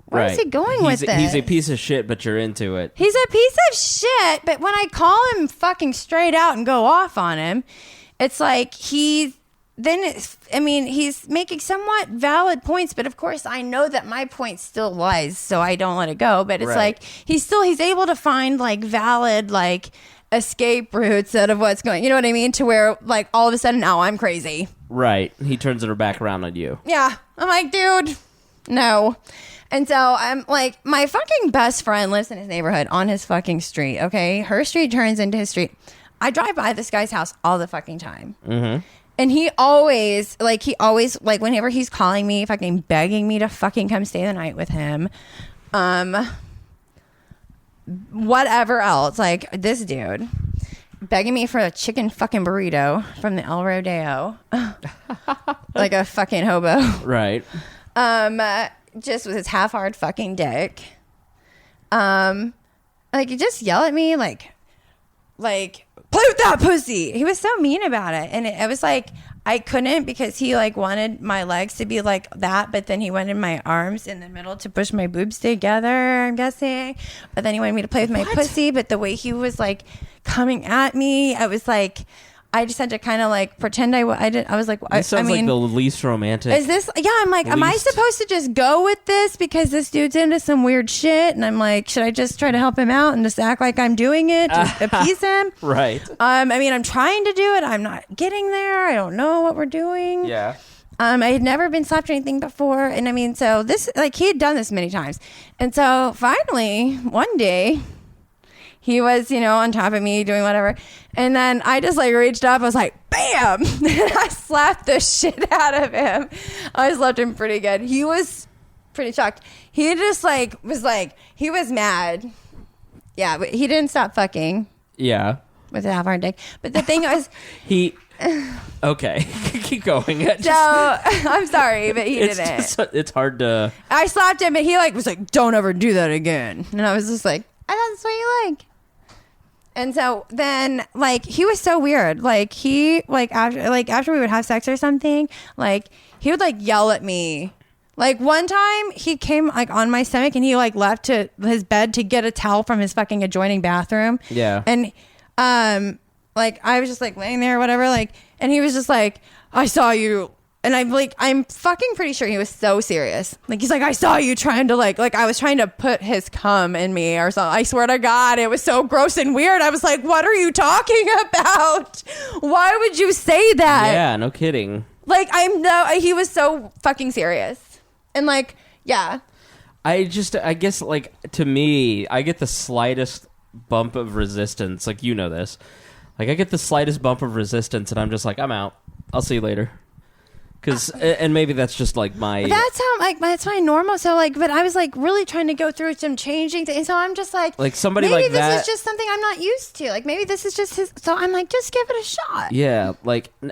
Speaker 2: where is he going with this?
Speaker 3: He's a piece of shit, but you're into it.
Speaker 2: He's a piece of shit, but when I call him fucking straight out and go off on him, it's like he's making somewhat valid points, but of course I know that my point still lies, so I don't let it go. But it's like he's able to find valid escape routes out of what's going, you know what I mean? To where all of a sudden now I'm crazy.
Speaker 3: Right. He turns it back around on you.
Speaker 2: Yeah. I'm like, dude, no. And so I'm like, my fucking best friend lives in his neighborhood on his fucking street. Okay. Her street turns into his street. I drive by this guy's house all the fucking time.
Speaker 3: Mm-hmm.
Speaker 2: And he always, whenever he's calling me, fucking begging me to fucking come stay the night with him, whatever else, this dude begging me for a chicken fucking burrito from the El Rodeo, like a fucking hobo.
Speaker 3: Right.
Speaker 2: Just with his half-hard fucking dick. He just yell at me, play with that pussy. He was so mean about it. And it was like, I couldn't because he wanted my legs to be like that, but then he wanted my arms in the middle to push my boobs together, I'm guessing. But then he wanted me to play with my pussy, but the way he was coming at me, I was like, I just had to kind of pretend I was like,
Speaker 3: this sounds like the least romantic.
Speaker 2: Is this? Yeah, I'm like, am I supposed to just go with this because this dude's into some weird shit? And I'm like, should I just try to help him out and just act like I'm doing it to appease him?
Speaker 3: Right.
Speaker 2: I'm trying to do it. I'm not getting there. I don't know what we're doing.
Speaker 3: Yeah.
Speaker 2: I had never been slapped or anything before. And so this, he had done this many times. And so finally, one day, he was, on top of me doing whatever. And then I just reached up. I was like, bam! And I slapped the shit out of him. I slapped him pretty good. He was pretty shocked. He just he was mad. Yeah, but he didn't stop fucking.
Speaker 3: Yeah.
Speaker 2: With a half-hard dick. But the thing was...
Speaker 3: Okay. Keep going.
Speaker 2: So, I'm sorry, but he didn't.
Speaker 3: It's hard to...
Speaker 2: I slapped him, and he was like, don't ever do that again. And I was just like, I thought that's what you like. And so then, he was so weird. After we would have sex or something, he would, yell at me. One time, he came, on my stomach, and he, left to his bed to get a towel from his fucking adjoining bathroom.
Speaker 3: Yeah.
Speaker 2: And, I was just, laying there or whatever, and he was just like, I saw you. And I'm fucking pretty sure he was so serious. He's like, I saw you trying to I was trying to put his cum in me or something. I swear to God, it was so gross and weird. I was like, what are you talking about? Why would you say that?
Speaker 3: Yeah, no kidding.
Speaker 2: He was so fucking serious. And yeah.
Speaker 3: I guess to me, I get the slightest bump of resistance. This. I get the slightest bump of resistance and I'm just I'm out. I'll see you later. And maybe that's just my...
Speaker 2: That's how, that's my normal. So, but I was, really trying to go through some changing things. So I'm just
Speaker 3: somebody
Speaker 2: maybe
Speaker 3: like that...
Speaker 2: Maybe this is just something I'm not used to. Maybe this is just his... So I'm just give it a shot.
Speaker 3: Yeah,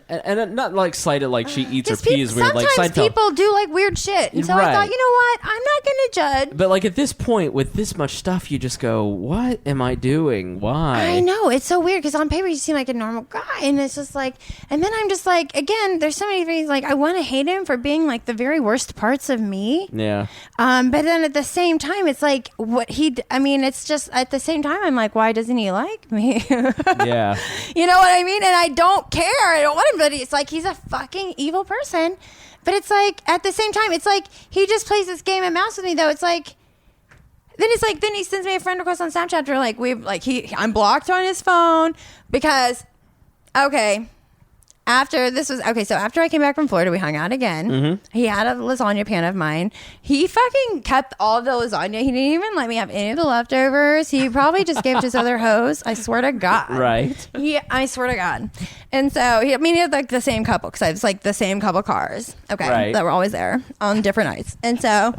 Speaker 3: and not slighted she eats her peas weird.
Speaker 2: Sometimes people do, weird shit. And so I thought, you know what? I'm not going to judge.
Speaker 3: But, at this point, with this much stuff, you just go, what am I doing? Why?
Speaker 2: I know. It's so weird because on paper you seem like a normal guy. And it's just and then I'm just again, there's so many things, I want to hate him for being like the very worst parts of me.
Speaker 3: Yeah.
Speaker 2: But then at the same time, it's like it's just at the same time, I'm like, why doesn't he like me?
Speaker 3: Yeah.
Speaker 2: You know what I mean? And I don't care. I don't want him, but it's like, he's a fucking evil person. But it's like, at the same time, it's like, he just plays this game of mouse with me though. It's like, then he sends me a friend request on Snapchat or like, I'm blocked on his phone because, okay. So after I came back from Florida, we hung out again. Mm-hmm. He had a lasagna pan of mine. He fucking kept all the lasagna. He didn't even let me have any of the leftovers. He probably just gave it to his other host. I swear to God.
Speaker 3: Right.
Speaker 2: I swear to God. And so, he had like the same couple, because I was like the same couple cars. Okay.
Speaker 3: Right.
Speaker 2: That were always there on different nights. And so,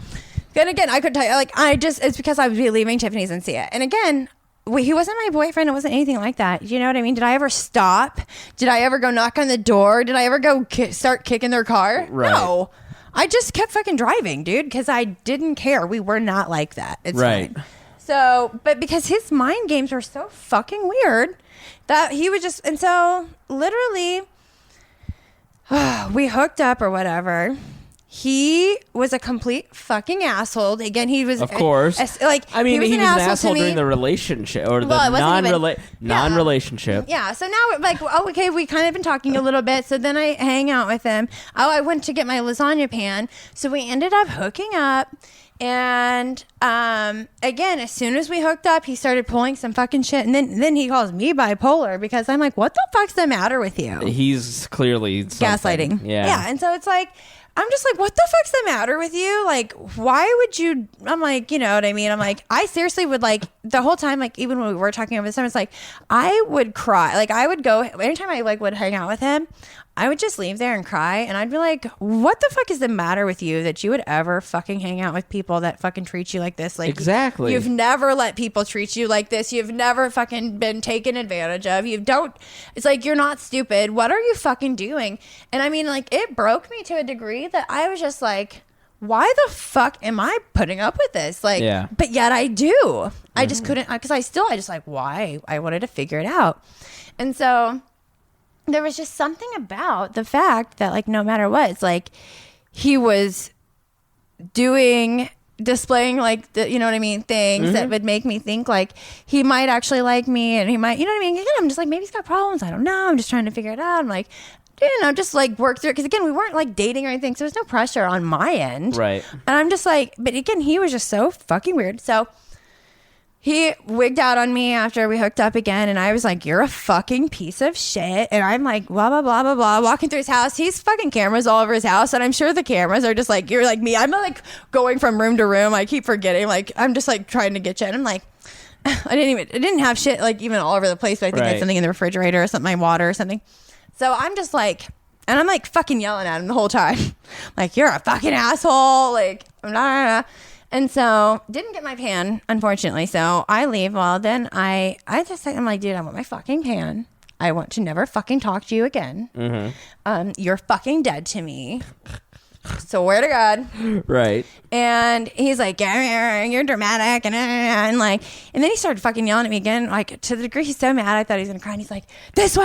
Speaker 2: then again, I could tell you, like, it's because I would be leaving Tiffany's and see it. And again, he wasn't my boyfriend. It wasn't anything like that. You know what I mean? Did I ever stop? Did I ever go knock on the door? Did I ever go start kicking their car?
Speaker 3: Right.
Speaker 2: No. I just kept fucking driving, dude, because I didn't care. We were not like that. It's
Speaker 3: right.
Speaker 2: fine. So, but because his mind games were so fucking weird that he would just, and so literally we hooked up or whatever. He was a complete fucking asshole. Again, he was,
Speaker 3: of course.
Speaker 2: He was an asshole
Speaker 3: during the relationship or the non-relationship.
Speaker 2: Yeah. So now, like, okay, we kind of been talking a little bit. So then I hang out with him. I went to get my lasagna pan. So we ended up hooking up. And again, as soon as we hooked up, he started pulling some fucking shit. And then he calls me bipolar because I'm like, what the fuck's the matter with you?
Speaker 3: He's clearly
Speaker 2: gaslighting.
Speaker 3: Yeah.
Speaker 2: And so it's like, I'm just like, what the fuck's the matter with you? Like, why would you? I'm like, you know what I mean? I'm like, I seriously would, like, the whole time, like, even when we were talking over the summer, it's like, I would cry. Like, I would go, anytime I, like, would hang out with him, I would just leave there and cry. And I'd be like, what the fuck is the matter with you that you would ever fucking hang out with people that fucking treat you like this? Like,
Speaker 3: exactly.
Speaker 2: You've never let people treat you like this. You've never fucking been taken advantage of. It's like, you're not stupid. What are you fucking doing? And I mean, like, it broke me to a degree that I was just like, why the fuck am I putting up with this? Like, yeah. But yet I do. I just couldn't, because I just like, why? I wanted to figure it out. And so there was just something about the fact that, like, no matter what, it's like he was displaying, like, the, you know what I mean, things that would make me think, like, he might actually like me, and he might, you know what I mean? Again, I'm just like, maybe he's got problems. I don't know. I'm just trying to figure it out. I'm like, you know, just like work through it. Because again, we weren't like dating or anything, so there's no pressure on my end.
Speaker 3: Right.
Speaker 2: And I'm just like, but again, he was just so fucking weird. So he wigged out on me after we hooked up again, and I was like, you're a fucking piece of shit. And I'm like, blah, blah, blah, blah, blah, walking through his house. He's fucking cameras all over his house, and I'm sure the cameras are just like, you're like me. I'm like going from room to room. I keep forgetting. Like, I'm just like trying to get shit. I'm like, I didn't have shit like even all over the place, but I think I had something in the refrigerator or something, my water or something. So I'm just like, and I'm like fucking yelling at him the whole time. Like, you're a fucking asshole. Like, I'm not. And so didn't get my pan, unfortunately. So I leave. Well, then I'm like, dude, I want my fucking pan. I want to never fucking talk to you again. Mm-hmm. You're fucking dead to me. Swear to God.
Speaker 3: Right. And
Speaker 2: he's like, yeah, you're dramatic. And like, and then he started fucking yelling at me again, like, to the degree he's so mad I thought he was gonna cry. And he's like, this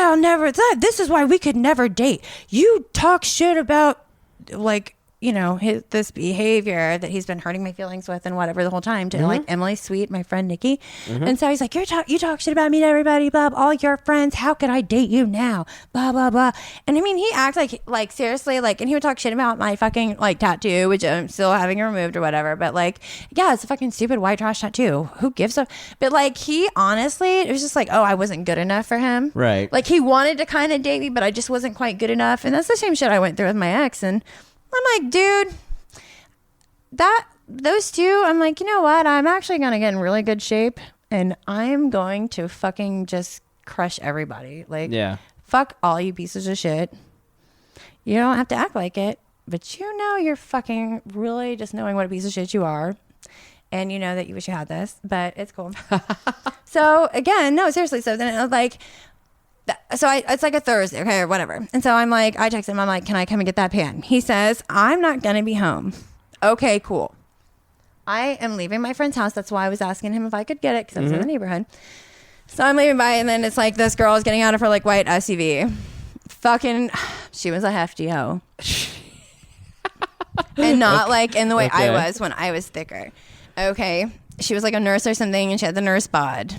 Speaker 2: is why we could never date. You talk shit about, like, you know, this behavior that he's been hurting my feelings with and whatever the whole time to like Emily Sweet, my friend Nikki. And so he's like, you talk shit about me to everybody, blah, blah, all your friends. How could I date you now? Blah, blah, blah. And I mean, he acts like seriously, like, and he would talk shit about my fucking like tattoo, which I'm still having removed or whatever. But like, yeah, it's a fucking stupid white trash tattoo. Who gives a, but like, he honestly, it was just like, oh, I wasn't good enough for him.
Speaker 3: Right.
Speaker 2: Like, he wanted to kind of date me, but I just wasn't quite good enough. And that's the same shit I went through with my ex. And I'm like, dude, those two, I'm like, you know what? I'm actually going to get in really good shape, and I'm going to fucking just crush everybody. Like, yeah. Fuck all you pieces of shit. You don't have to act like it, but you know you're fucking really just knowing what a piece of shit you are. And you know that you wish you had this, but it's cool. So again, no, seriously. So then it was like, it's like a Thursday, okay, or whatever. And so I'm like, I text him, I'm like, can I come and get that pan? He says, I'm not going to be home. Okay, cool. I am leaving my friend's house. That's why I was asking him if I could get it, because I was in the neighborhood. So I'm leaving by, and then it's like this girl is getting out of her like white SUV. Fucking, she was a hefty hoe. and not like in the way
Speaker 3: Okay.
Speaker 2: I was when I was thicker. Okay. She was like a nurse or something, and she had the nurse bod.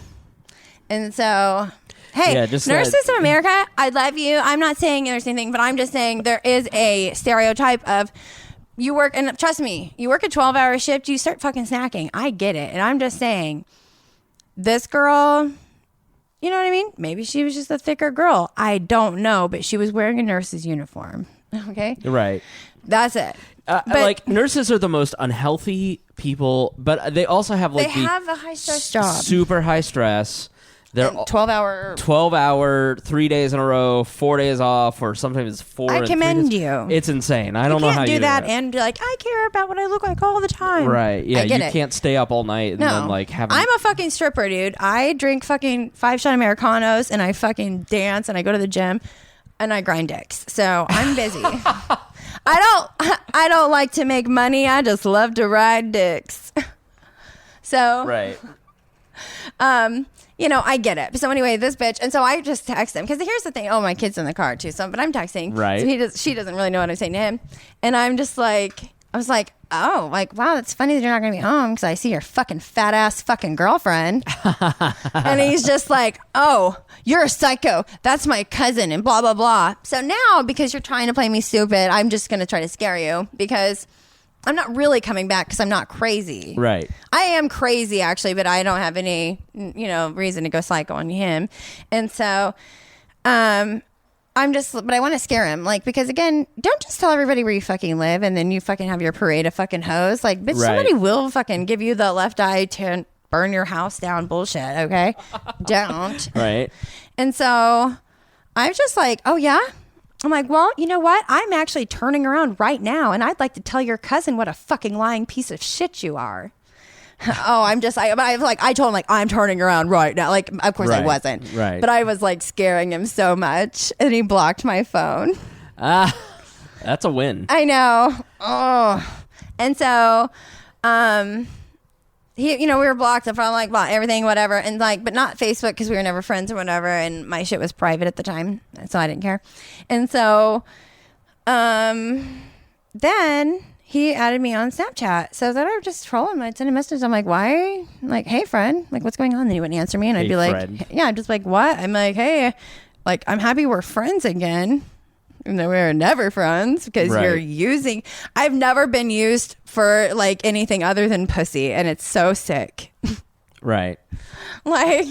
Speaker 2: And so, hey,
Speaker 3: Yeah, just
Speaker 2: nurses of America, I love you. I'm not saying there's anything, but I'm just saying there is a stereotype of you work, and trust me, you work a 12-hour shift, you start fucking snacking. I get it. And I'm just saying, this girl, you know what I mean? Maybe she was just a thicker girl. I don't know, but she was wearing a nurse's uniform. Okay?
Speaker 3: Right.
Speaker 2: That's it. But
Speaker 3: like nurses are the most unhealthy people, but they also have like
Speaker 2: they have a high stress job.
Speaker 3: super high stress. They're
Speaker 2: 12-hour
Speaker 3: 3 days in a row, 4 days off, or sometimes 4.
Speaker 2: I
Speaker 3: and 3
Speaker 2: commend
Speaker 3: days.
Speaker 2: you.
Speaker 3: It's insane. I don't know
Speaker 2: can't
Speaker 3: how you
Speaker 2: do
Speaker 3: do
Speaker 2: that and be like, I care about what I look like all the time.
Speaker 3: Right. Yeah.
Speaker 2: I get
Speaker 3: You
Speaker 2: it.
Speaker 3: can't stay up all night and
Speaker 2: No.
Speaker 3: then like have.
Speaker 2: I'm a fucking stripper, dude. I drink fucking 5-shot Americanos and I fucking dance and I go to the gym and I grind dicks. So I'm busy. I don't like to make money. I just love to ride dicks. So
Speaker 3: right.
Speaker 2: You know, I get it. So anyway, this bitch, and so I just text him because here's the thing. Oh, my kid's in the car too. So, but I'm texting.
Speaker 3: Right.
Speaker 2: So she doesn't really know what I'm saying to him, and I'm just like, I was like, oh, like wow, that's funny that you're not gonna be home because I see your fucking fat ass fucking girlfriend, and he's just like, oh, you're a psycho. That's my cousin, and blah blah blah. So now because you're trying to play me stupid, I'm just gonna try to scare you because I'm not really coming back because I'm not crazy.
Speaker 3: Right.
Speaker 2: I am crazy actually, but I don't have any, reason to go psycho on him. And so, but I want to scare him. Like, because again, don't just tell everybody where you fucking live and then you fucking have your parade of fucking hoes. Like, bitch,
Speaker 3: Right.
Speaker 2: somebody will fucking give you the left eye to burn your house down bullshit. Okay. Don't.
Speaker 3: Right.
Speaker 2: And so I'm just like, oh yeah. I'm like, well, you know what? I'm actually turning around right now, and I'd like to tell your cousin what a fucking lying piece of shit you are. I told him like I'm turning around right now. Like, of course I
Speaker 3: Right.
Speaker 2: wasn't,
Speaker 3: Right.
Speaker 2: but I was like scaring him so much, and he blocked my phone.
Speaker 3: That's a win.
Speaker 2: I know. Oh, and so, we were blocked from like everything, whatever, and like, but not Facebook because we were never friends or whatever, and my shit was private at the time, so I didn't care. And so, then he added me on Snapchat, so then I would just troll him. I'd send a message. I'm like, why? I'm like, hey friend, like what's going on? Then he wouldn't answer me, and I'd
Speaker 3: Hey,
Speaker 2: be like,
Speaker 3: friend.
Speaker 2: yeah, I'm just like, what? I'm like, hey, like I'm happy we're friends again. Even though we were never friends because
Speaker 3: Right.
Speaker 2: you're using. I've never been used for like anything other than pussy, and it's so sick.
Speaker 3: Right.
Speaker 2: Like,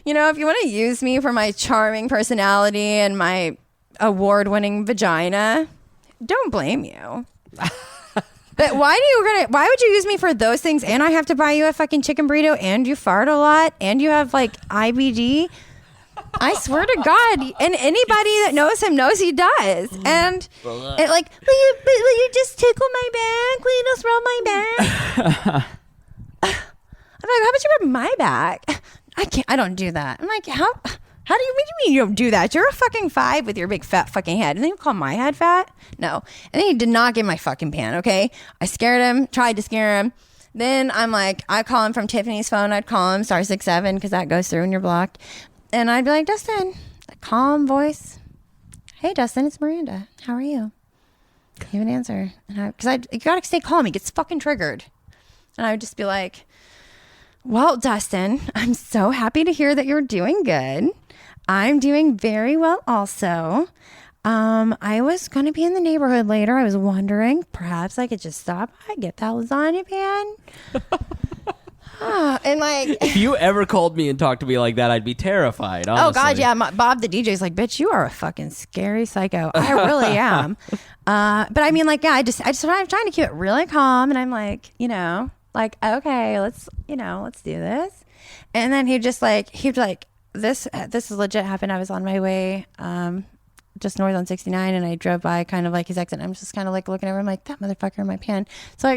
Speaker 2: if you want to use me for my charming personality and my award-winning vagina, don't blame you. But why would you use me for those things? And I have to buy you a fucking chicken burrito, and you fart a lot, and you have like IBD. I swear to God, and anybody that knows him knows he does. And it like, will you just tickle my back? Will you just rub my back? I'm like, how about you rub my back? I don't do that. I'm like, how do you mean you don't do that? You're a fucking 5 with your big fat fucking head. And then you call my head fat? No. And then he did not get my fucking pan, okay? I scared him, tried to scare him. Then I'm like, I call him from Tiffany's phone. I'd call him *67 because that goes through and you're blocked. And I'd be like, Dustin, a calm voice. Hey, Dustin, it's Miranda. How are you? He would answer. Because you got to stay calm. He gets fucking triggered. And I would just be like, well, Dustin, I'm so happy to hear that you're doing good. I'm doing very well also. I was going to be in the neighborhood later. I was wondering, perhaps I could just stop by, get that lasagna pan. And like,
Speaker 3: If you ever called me and talked to me like that, I'd be terrified. Honestly.
Speaker 2: oh God, yeah. Bob the DJ's like, bitch, you are a fucking scary psycho. I really am. But I mean, like, yeah, I'm trying to keep it really calm, and I'm like, like, okay, let's do this. And then he'd be like, this is legit happened. I was on my way, just north on 69, and I drove by kind of like his exit. I'm just kind of like looking over. I'm like, that motherfucker in my pan. So I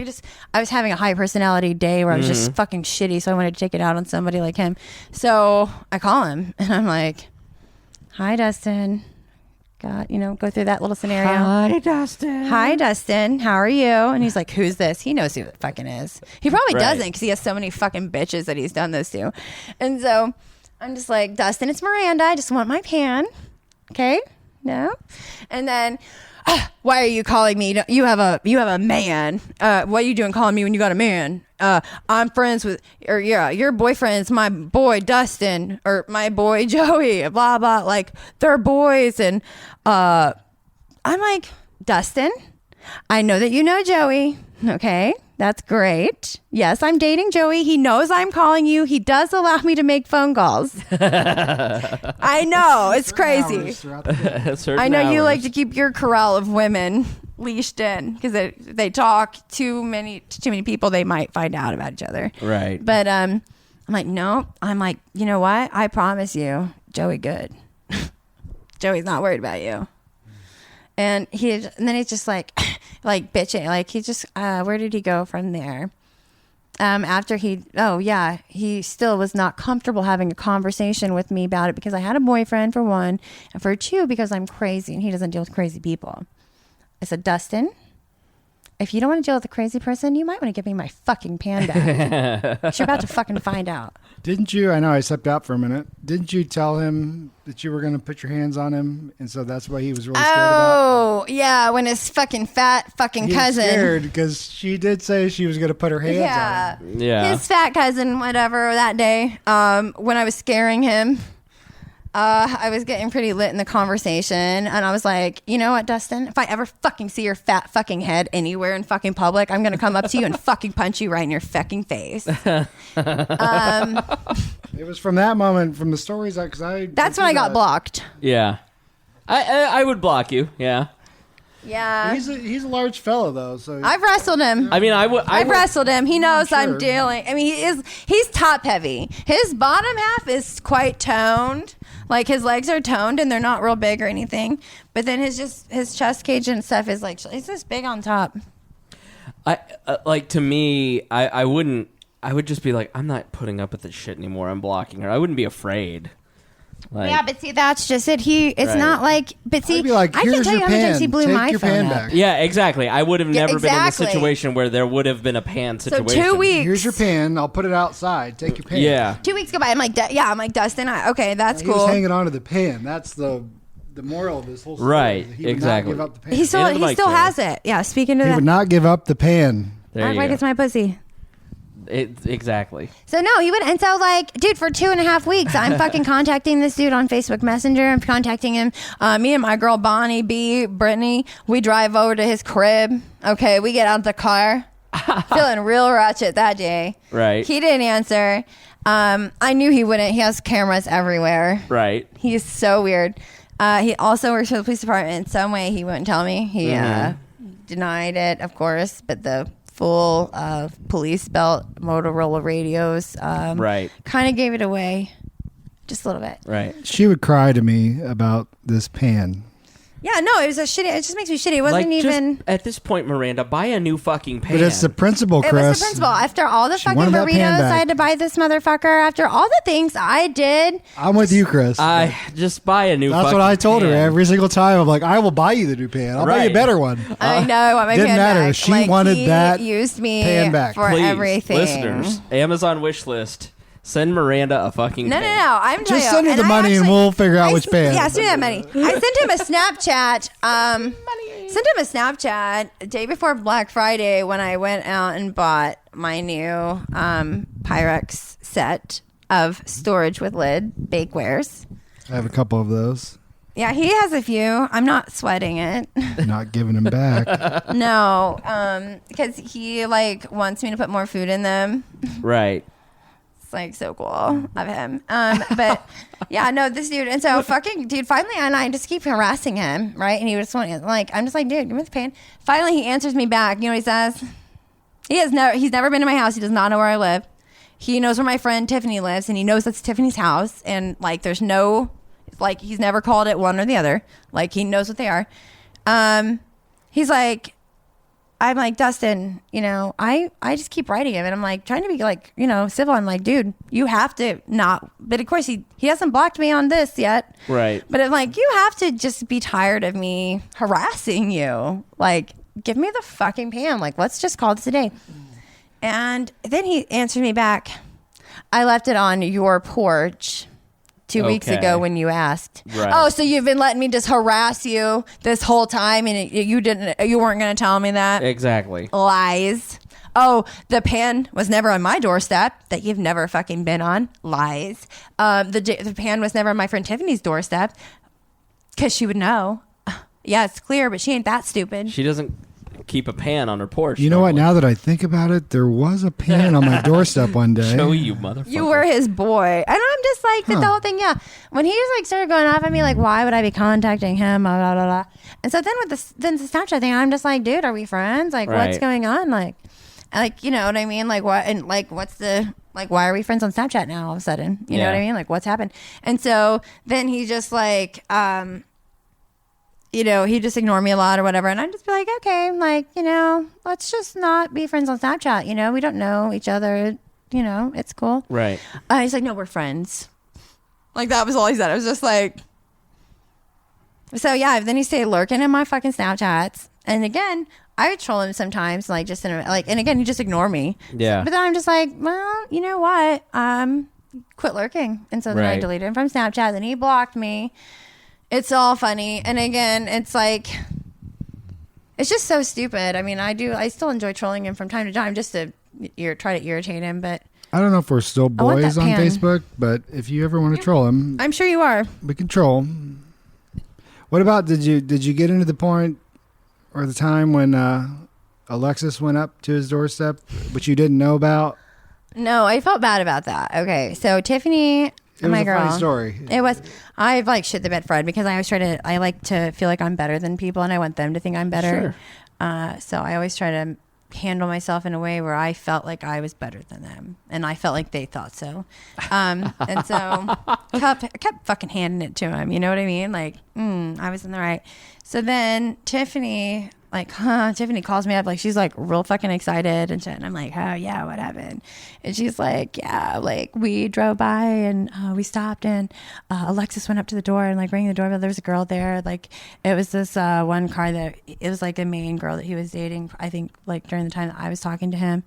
Speaker 2: was having a high personality day where I was just fucking shitty. So I wanted to take it out on somebody like him. So I call him and I'm like, hi, Dustin. God, go through that little scenario.
Speaker 3: Hi, Dustin.
Speaker 2: Hi, Dustin. How are you? And he's like, who's this? He knows who it fucking is. He probably
Speaker 3: Right.
Speaker 2: doesn't because he has so many fucking bitches that he's done this to. And so I'm just like, Dustin, it's Miranda. I just want my pan. Okay? No? And then, why are you calling me? You have a man. What are you doing calling me when you got a man? I'm friends with, or yeah, your boyfriend's my boy Dustin, or my boy Joey, blah blah. Like, they're boys, and I'm like, Dustin, I know that you know Joey. Okay, that's great. Yes, I'm dating Joey. He knows I'm calling you. He does allow me to make phone calls. I know, it's crazy. I know you like to keep your corral of women leashed in because they talk too many people, they might find out about each other.
Speaker 3: Right.
Speaker 2: But I'm like, no. I'm like, you know what? I promise you, Joey good. Joey's not worried about you. And then he's just like bitching. Like, he just, where did he go from there? After he still was not comfortable having a conversation with me about it because I had a boyfriend, for one, and for two, because I'm crazy and he doesn't deal with crazy people. I said, Dustin, if you don't want to deal with a crazy person, you might want to give me my fucking pan back. You're about to fucking find out.
Speaker 4: Didn't you? I know I stepped out for a minute. Didn't you tell him that you were going to put your hands on him, and so that's why he was really scared about?
Speaker 2: Oh, yeah, when his fucking fat fucking cousin.
Speaker 4: He was scared because she did say she was going to put her hands on him.
Speaker 3: Yeah.
Speaker 2: His fat cousin, whatever, that day, when I was scaring him, I was getting pretty lit in the conversation, and I was like, you know what, Dustin? If I ever fucking see your fat fucking head anywhere in fucking public, I'm going to come up to you and fucking punch you right in your fucking face.
Speaker 4: It was from that moment, from the stories, because
Speaker 2: that's when I got blocked.
Speaker 3: Yeah. I would block you, yeah.
Speaker 2: Yeah.
Speaker 4: He's a large fellow, though. So
Speaker 2: I've wrestled him.
Speaker 3: I mean, I've
Speaker 2: wrestled him. He knows
Speaker 4: sure.
Speaker 2: I'm dealing. I mean, he's top heavy. His bottom half is quite toned. Like, his legs are toned and they're not real big or anything. But then his chest cage and stuff is like, he's just big on top.
Speaker 3: To me, I would just be like, I'm not putting up with this shit anymore. I'm blocking her. I wouldn't be afraid. Like,
Speaker 2: yeah, but see, that's just it. It's
Speaker 3: right.
Speaker 2: not like, but see,
Speaker 4: I'd be like,
Speaker 2: I can tell you how many times he blew
Speaker 4: Take
Speaker 2: my
Speaker 4: your
Speaker 2: phone
Speaker 4: pan
Speaker 2: up.
Speaker 4: back.
Speaker 3: yeah, exactly. I would have never been in a
Speaker 2: Exactly.
Speaker 3: situation where there would have been a pan situation.
Speaker 2: So 2 weeks.
Speaker 4: Here's your pan. I'll put it outside. Take your pan.
Speaker 3: Yeah.
Speaker 2: 2 weeks go by. I'm like, Dustin, okay, that's
Speaker 4: He
Speaker 2: cool.
Speaker 4: was hanging on to the pan. That's the moral of this whole story.
Speaker 3: Right,
Speaker 4: He would
Speaker 3: exactly.
Speaker 4: not give up the pan.
Speaker 2: He still
Speaker 3: Into the mic,
Speaker 2: still
Speaker 3: Taylor.
Speaker 2: has it. Yeah, speaking to
Speaker 4: He
Speaker 2: that.
Speaker 4: would not give up the pan.
Speaker 3: There you
Speaker 2: Like,
Speaker 3: go.
Speaker 2: it's my pussy.
Speaker 3: Exactly.
Speaker 2: So no, he would, and so like, dude, for 2.5 weeks, I'm fucking contacting this dude on Facebook Messenger. I'm contacting him. Me and my girl Bonnie B, Brittany, we drive over to his crib. Okay, we get out of the car, feeling real ratchet that day.
Speaker 3: Right.
Speaker 2: He didn't answer. I knew he wouldn't. He has cameras everywhere.
Speaker 3: Right.
Speaker 2: He's so weird. He also works for the police department. In some way, he wouldn't tell me. He denied it, of course, but the full police belt Motorola radios
Speaker 3: Right.
Speaker 2: kind of gave it away just a little bit.
Speaker 3: Right.
Speaker 4: She would cry to me about this pan.
Speaker 2: Yeah, no, it was a shitty. It just makes me shitty. It wasn't even.
Speaker 3: Just, at this point, Miranda, buy a new fucking pan.
Speaker 4: But it's the principle,
Speaker 2: It
Speaker 4: Chris.
Speaker 2: was the principle. After all the
Speaker 4: She
Speaker 2: fucking
Speaker 4: wanted that pan
Speaker 2: burritos
Speaker 4: back.
Speaker 2: I had to buy this motherfucker, after all the things I did.
Speaker 4: I'm with you, Chris.
Speaker 3: I just buy a new.
Speaker 4: That's
Speaker 3: fucking
Speaker 4: what I told her
Speaker 3: pan.
Speaker 4: every single time. I'm like, I will buy you the new pan. I'll buy you a
Speaker 3: Right.
Speaker 4: better one.
Speaker 2: I know. I want my
Speaker 4: didn't
Speaker 2: pan
Speaker 4: matter.
Speaker 2: back.
Speaker 4: She
Speaker 2: Like,
Speaker 4: wanted
Speaker 2: he
Speaker 4: that
Speaker 2: used me
Speaker 4: pan back.
Speaker 2: for
Speaker 3: Please,
Speaker 2: everything.
Speaker 3: listeners, Amazon wish list. Send Miranda a fucking
Speaker 2: No.
Speaker 3: pan.
Speaker 2: I'm telling
Speaker 4: Just
Speaker 2: you.
Speaker 4: send her the
Speaker 2: I
Speaker 4: money and
Speaker 2: actually-
Speaker 4: we'll figure out which pan.
Speaker 2: Yeah, send me that money. I sent him a Snapchat. Sent him a Snapchat the day before Black Friday when I went out and bought my new Pyrex set of storage with lid bakewares.
Speaker 4: I have a couple of those.
Speaker 2: Yeah, he has a few. I'm not sweating it.
Speaker 4: Not giving them back.
Speaker 2: No, because he like wants me to put more food in them.
Speaker 3: Right.
Speaker 2: It's like so cool of him. But yeah, no, this dude, and so fucking dude, finally, and I just keep harassing him, right? And he was like, I'm just like, dude, give me the pan. Finally, he answers me back. You know what he says? He's never been to my house. He does not know where I live. He knows where my friend Tiffany lives, and he knows that's Tiffany's house. And like, there's no, like, he's never called it one or the other. Like, he knows what they are. He's like, I'm like, Dustin, you know, I just keep writing him, and I'm like trying to be like, you know, civil. I'm like, dude, you have to not. But of course, he hasn't blocked me on this yet.
Speaker 3: Right.
Speaker 2: But I'm like, you have to just be tired of me harassing you. Like, give me the fucking pan. Like, let's just call this a day. And then he answered me back, I left it on your porch 2 weeks ago when you asked.
Speaker 3: Right.
Speaker 2: Oh, so you've been letting me just harass you this whole time, and you weren't going to tell me that?
Speaker 3: Exactly.
Speaker 2: Lies. Oh, the pan was never on my doorstep that you've never fucking been on. Lies. The pan was never on my friend Tiffany's doorstep because she would know. Yeah, it's clear, but she ain't that stupid.
Speaker 3: She doesn't keep a pan on her porch.
Speaker 4: You know what? Now that I think about it, there was a pan on my doorstep one day.
Speaker 3: Show you, motherfucker.
Speaker 2: You were his boy. And I'm just like, the whole thing, yeah. When he was like started going off at me, like, why would I be contacting him? Blah, blah, blah, blah. And so then with the Snapchat thing, I'm just like, dude, are we friends? Like, what's going on? Like, you know what I mean? Like, what? And like, what's the, like, why are we friends on Snapchat now all of a sudden? You know what I mean? Like, what's happened? And so then he just like, you know, he just ignored me a lot or whatever. And I'd just be like, okay, like, you know, let's just not be friends on Snapchat. You know, we don't know each other. You know, it's cool.
Speaker 3: Right.
Speaker 2: He's like, no, we're friends. Like, that was all he said. I was just like, so yeah, then he stayed lurking in my fucking Snapchats. And again, I would troll him sometimes, like, just in a, like, and again, he just ignore me.
Speaker 3: Yeah.
Speaker 2: But then I'm just like, well, you know what? Quit lurking. And so then I deleted him from Snapchat. Then he blocked me. It's all funny. And again, it's like, it's just so stupid. I mean, I still enjoy trolling him from time to time just to try to irritate him. But
Speaker 4: I don't know if we're still boys on Facebook, but if you ever want to troll him,
Speaker 2: I'm sure you are.
Speaker 4: We can troll. What about, did you get into the point or the time when Alexis went up to his doorstep, which you didn't know about?
Speaker 2: No, I felt bad about that. Okay, so Tiffany...
Speaker 4: It was a funny story.
Speaker 2: It was. I've like shit the bed Fred because I always try to. I like to feel like I'm better than people, and I want them to think I'm better. Sure. So I always try to handle myself in a way where I felt like I was better than them, and I felt like they thought so. And so kept fucking handing it to him. You know what I mean? Like, I was in the right. So then Tiffany. Like, Tiffany calls me up, like, she's like real fucking excited and shit. And I'm like, oh yeah, what happened? And she's like, yeah, like we drove by and we stopped and Alexis went up to the door and like rang the doorbell. There was a girl there. Like, it was this one car that it was like a main girl that he was dating, I think, like during the time that I was talking to him.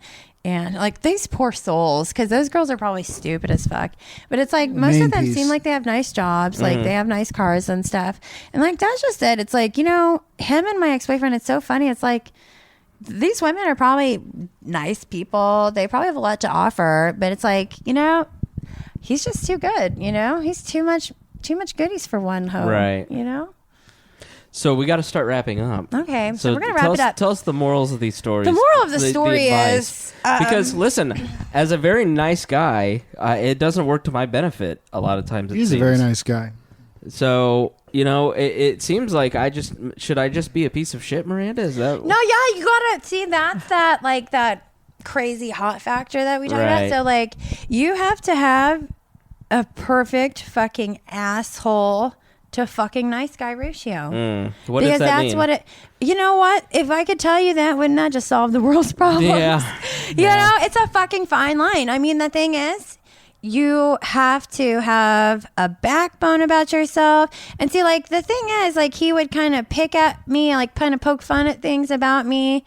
Speaker 2: And like these poor souls, because those girls are probably stupid as fuck. But it's like most of them seem like they have nice jobs, like they have nice cars and stuff. And like that's just it. It's like, you know, him and my ex-boyfriend, it's so funny. It's like these women are probably nice people. They probably have a lot to offer. But it's like, you know, he's just too good. You know, he's too much goodies for one hoe.
Speaker 3: Right.
Speaker 2: You know.
Speaker 3: So we got to start wrapping up.
Speaker 2: Okay, so we're going to wrap it up.
Speaker 3: Tell us the morals of these stories.
Speaker 2: The moral of the story is...
Speaker 3: because, listen, as a very nice guy, it doesn't work to my benefit a lot of times.
Speaker 4: He's a very nice guy.
Speaker 3: So, you know, it seems like should I just be a piece of shit, Miranda? Is that...
Speaker 2: No, yeah, you got to see that crazy hot factor that we talked about. So, like, you have to have a perfect fucking asshole to fucking nice guy ratio.
Speaker 3: What does that mean?
Speaker 2: What it, you know what? If I could tell you that, wouldn't that just solve the world's problems?
Speaker 3: Yeah.
Speaker 2: You know, it's a fucking fine line. I mean, the thing is, you have to have a backbone about yourself. And see, like, the thing is, like, he would kind of pick at me, like, kind of poke fun at things about me.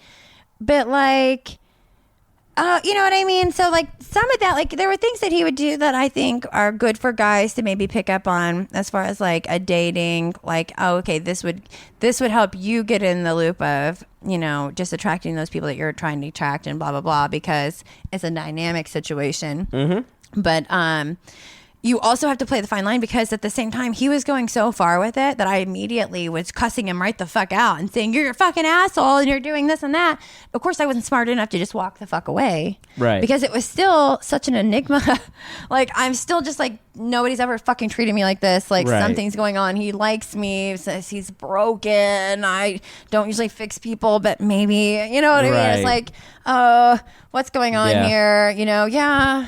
Speaker 2: But, like... you know what I mean? So, like, some of that, like, there were things that he would do that I think are good for guys to maybe pick up on as far as, like, a dating, like, oh, okay, this would help you get in the loop of, you know, just attracting those people that you're trying to attract and blah, blah, blah, because it's a dynamic situation. Mm-hmm. But, you also have to play the fine line because at the same time, he was going so far with it that I immediately was cussing him right the fuck out and saying, you're a fucking asshole and you're doing this and that. Of course, I wasn't smart enough to just walk the fuck away.
Speaker 3: Right.
Speaker 2: Because it was still such an enigma. Like, I'm still just like, nobody's ever fucking treated me like this. Like, something's going on. He likes me, says he's broken. I don't usually fix people, but maybe, you know what I mean? It's like, what's going on here? You know, you know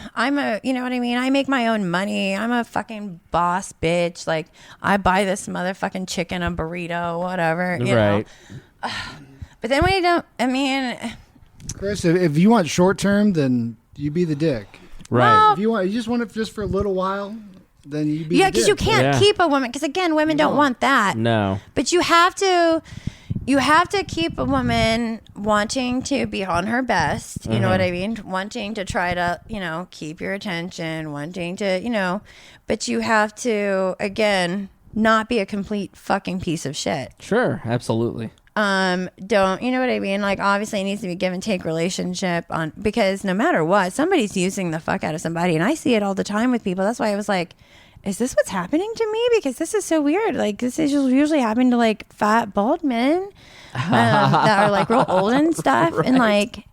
Speaker 2: what I mean? I make my own money. I'm a fucking boss bitch. Like, I buy this motherfucking chicken, a burrito, whatever, you know? But then when you don't, I mean...
Speaker 4: Chris, if you want short term, then you be the dick.
Speaker 3: Right.
Speaker 2: Well,
Speaker 4: If you just want it just for a little while, then you be
Speaker 2: yeah,
Speaker 4: the
Speaker 2: because
Speaker 4: dick.
Speaker 2: you can't keep a woman. Because again, women don't want that.
Speaker 3: No.
Speaker 2: But you have to. you have to keep a woman wanting to be on her best. You know what I mean? Wanting to try to, keep your attention, wanting to, but you have to, again, not be a complete fucking piece of shit.
Speaker 3: Sure, absolutely.
Speaker 2: Don't, you know what I mean? Like, obviously it needs to be give and take relationship because no matter what, somebody's using the fuck out of somebody. And I see it all the time with people. That's why I was like, is this what's happening to me? Because this is so weird. Like, this is usually happening to like fat, bald men that are like real old and stuff. Right. And like,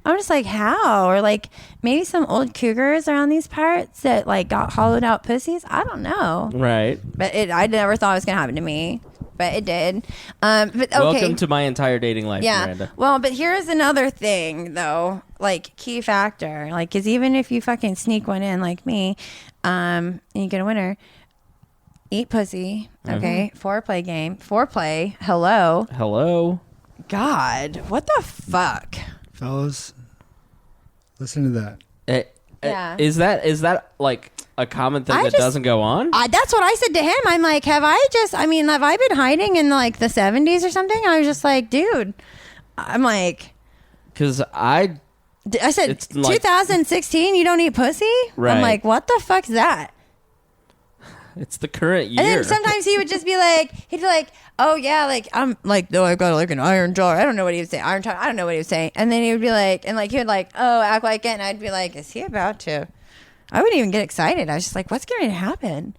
Speaker 2: I'm just like, how? Or like maybe some old cougars around these parts that like got hollowed out pussies. I don't know.
Speaker 3: Right.
Speaker 2: But I never thought it was going to happen to me. But it did. But okay.
Speaker 3: Welcome to my entire dating life,
Speaker 2: yeah.
Speaker 3: Miranda.
Speaker 2: Well, but here's another thing, though. Like, key factor. Like, because even if you fucking sneak one in like me, and you get a winner, eat pussy, okay? Foreplay game. Foreplay. Hello. God. What the fuck?
Speaker 4: Fellas, listen to that.
Speaker 2: Yeah.
Speaker 3: Is that like a common thing that doesn't go on?
Speaker 2: That's what I said to him. I'm like, have I been hiding in like the 70s or something? I was just like, dude, I'm like,
Speaker 3: because I
Speaker 2: said, 2016, you don't eat pussy?
Speaker 3: Right.
Speaker 2: I'm like, what the fuck's that?
Speaker 3: It's the current year.
Speaker 2: And then sometimes he would just be like, oh yeah, like I'm like, no, I've got like an iron jaw. I don't know what he would say. Iron jaw. I don't know what he would say. And then he would be like, he would like, oh, act like it. And I'd be like, is he about to? I wouldn't even get excited. I was just like, what's going to happen?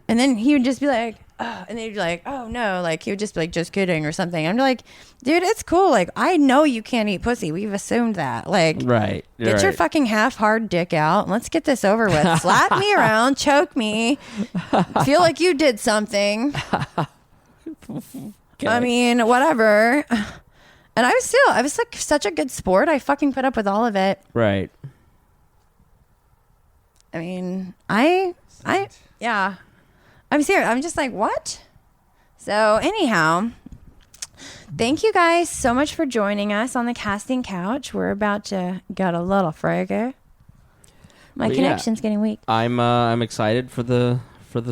Speaker 2: And then he would just be like, oh, and they'd be like, oh no, like he would just be like, just kidding or something. I'm like, dude, it's cool. Like, I know you can't eat pussy. We've assumed that. Like,
Speaker 3: right.
Speaker 2: Get your fucking half hard dick out and let's get this over with. Slap me around, choke me, feel like you did something. Okay. I mean, whatever. And I was like such a good sport. I fucking put up with all of it.
Speaker 3: Right.
Speaker 2: I mean, yeah. I'm serious. I'm just like, what? So anyhow, thank you guys so much for joining us on the casting couch. We're about to get a little frigger. My connection's getting weak.
Speaker 3: I'm excited for the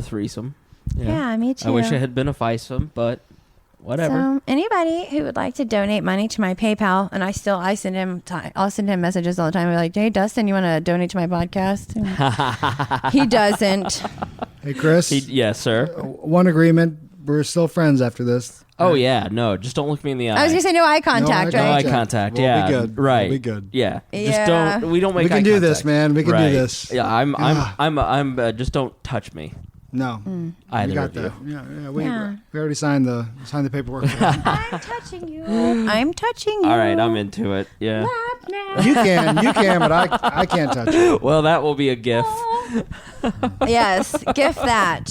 Speaker 3: threesome.
Speaker 2: Yeah, me too.
Speaker 3: I wish it had been a fivesome, but whatever.
Speaker 2: So anybody who would like to donate money to my PayPal, and I'll send him messages all the time. I'm like, hey, Dustin, you want to donate to my podcast? And he doesn't.
Speaker 4: Hey, Chris.
Speaker 3: Yes, sir.
Speaker 4: One agreement. We're still friends after this.
Speaker 3: Oh, yeah. No, just don't look me in the eye.
Speaker 2: I was going to say no eye contact, right?
Speaker 3: No eye contact,
Speaker 4: we'll
Speaker 3: yeah.
Speaker 4: Be good.
Speaker 3: Right.
Speaker 4: We'll be good.
Speaker 3: Yeah.
Speaker 2: Yeah.
Speaker 3: We don't make eye contact.
Speaker 4: We can do this, man. We can do this.
Speaker 3: Yeah, I'm just don't touch me.
Speaker 4: No.
Speaker 3: Either
Speaker 4: we got
Speaker 3: of you.
Speaker 4: that. Yeah, we already signed the paperwork.
Speaker 2: I'm touching you. I'm touching you.
Speaker 3: All right, I'm into it. Yeah.
Speaker 4: You can, but I can't touch it.
Speaker 3: Well, that will be a GIF.
Speaker 2: Yes, gift that.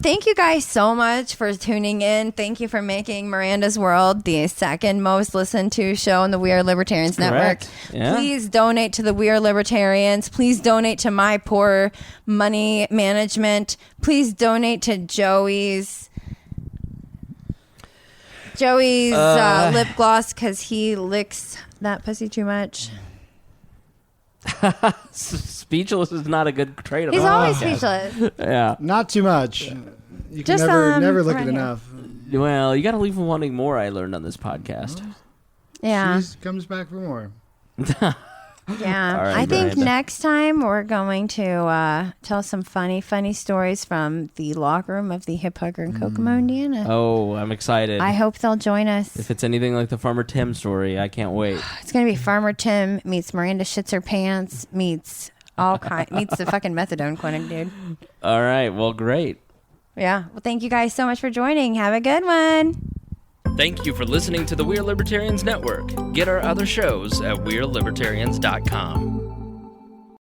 Speaker 2: Thank you guys so much for tuning in. Thank you for making Miranda's World the second most listened to show on the We Are Libertarians Network.
Speaker 3: Yeah.
Speaker 2: Please donate to the We Are Libertarians. Please donate to my poor money management. Please donate to Joey's lip gloss because he licks that pussy too much.
Speaker 3: Speechless is not a good trait.
Speaker 2: He's always speechless.
Speaker 3: Yeah.
Speaker 4: Not too much. You can
Speaker 2: Just,
Speaker 4: never look
Speaker 2: right
Speaker 4: at
Speaker 2: here.
Speaker 4: enough.
Speaker 3: Well, you got to leave them wanting more. I learned on this podcast.
Speaker 2: Yeah.
Speaker 4: She comes back for more.
Speaker 2: Yeah.
Speaker 3: All right,
Speaker 2: I think
Speaker 3: Miranda.
Speaker 2: next time we're going to tell some funny stories from the locker room of the Hip Hugger in Kokomo, Indiana.
Speaker 3: Oh, I'm excited.
Speaker 2: I hope they'll join us.
Speaker 3: If it's anything like the Farmer Tim story, I can't wait.
Speaker 2: It's going to be Farmer Tim meets Miranda shits her pants meets the fucking methadone clinic, dude.
Speaker 3: All right. Well, great.
Speaker 2: Yeah. Well, thank you guys so much for joining. Have a good one.
Speaker 1: Thank you for listening to the We're Libertarians Network. Get our other shows at We'reLibertarians.com.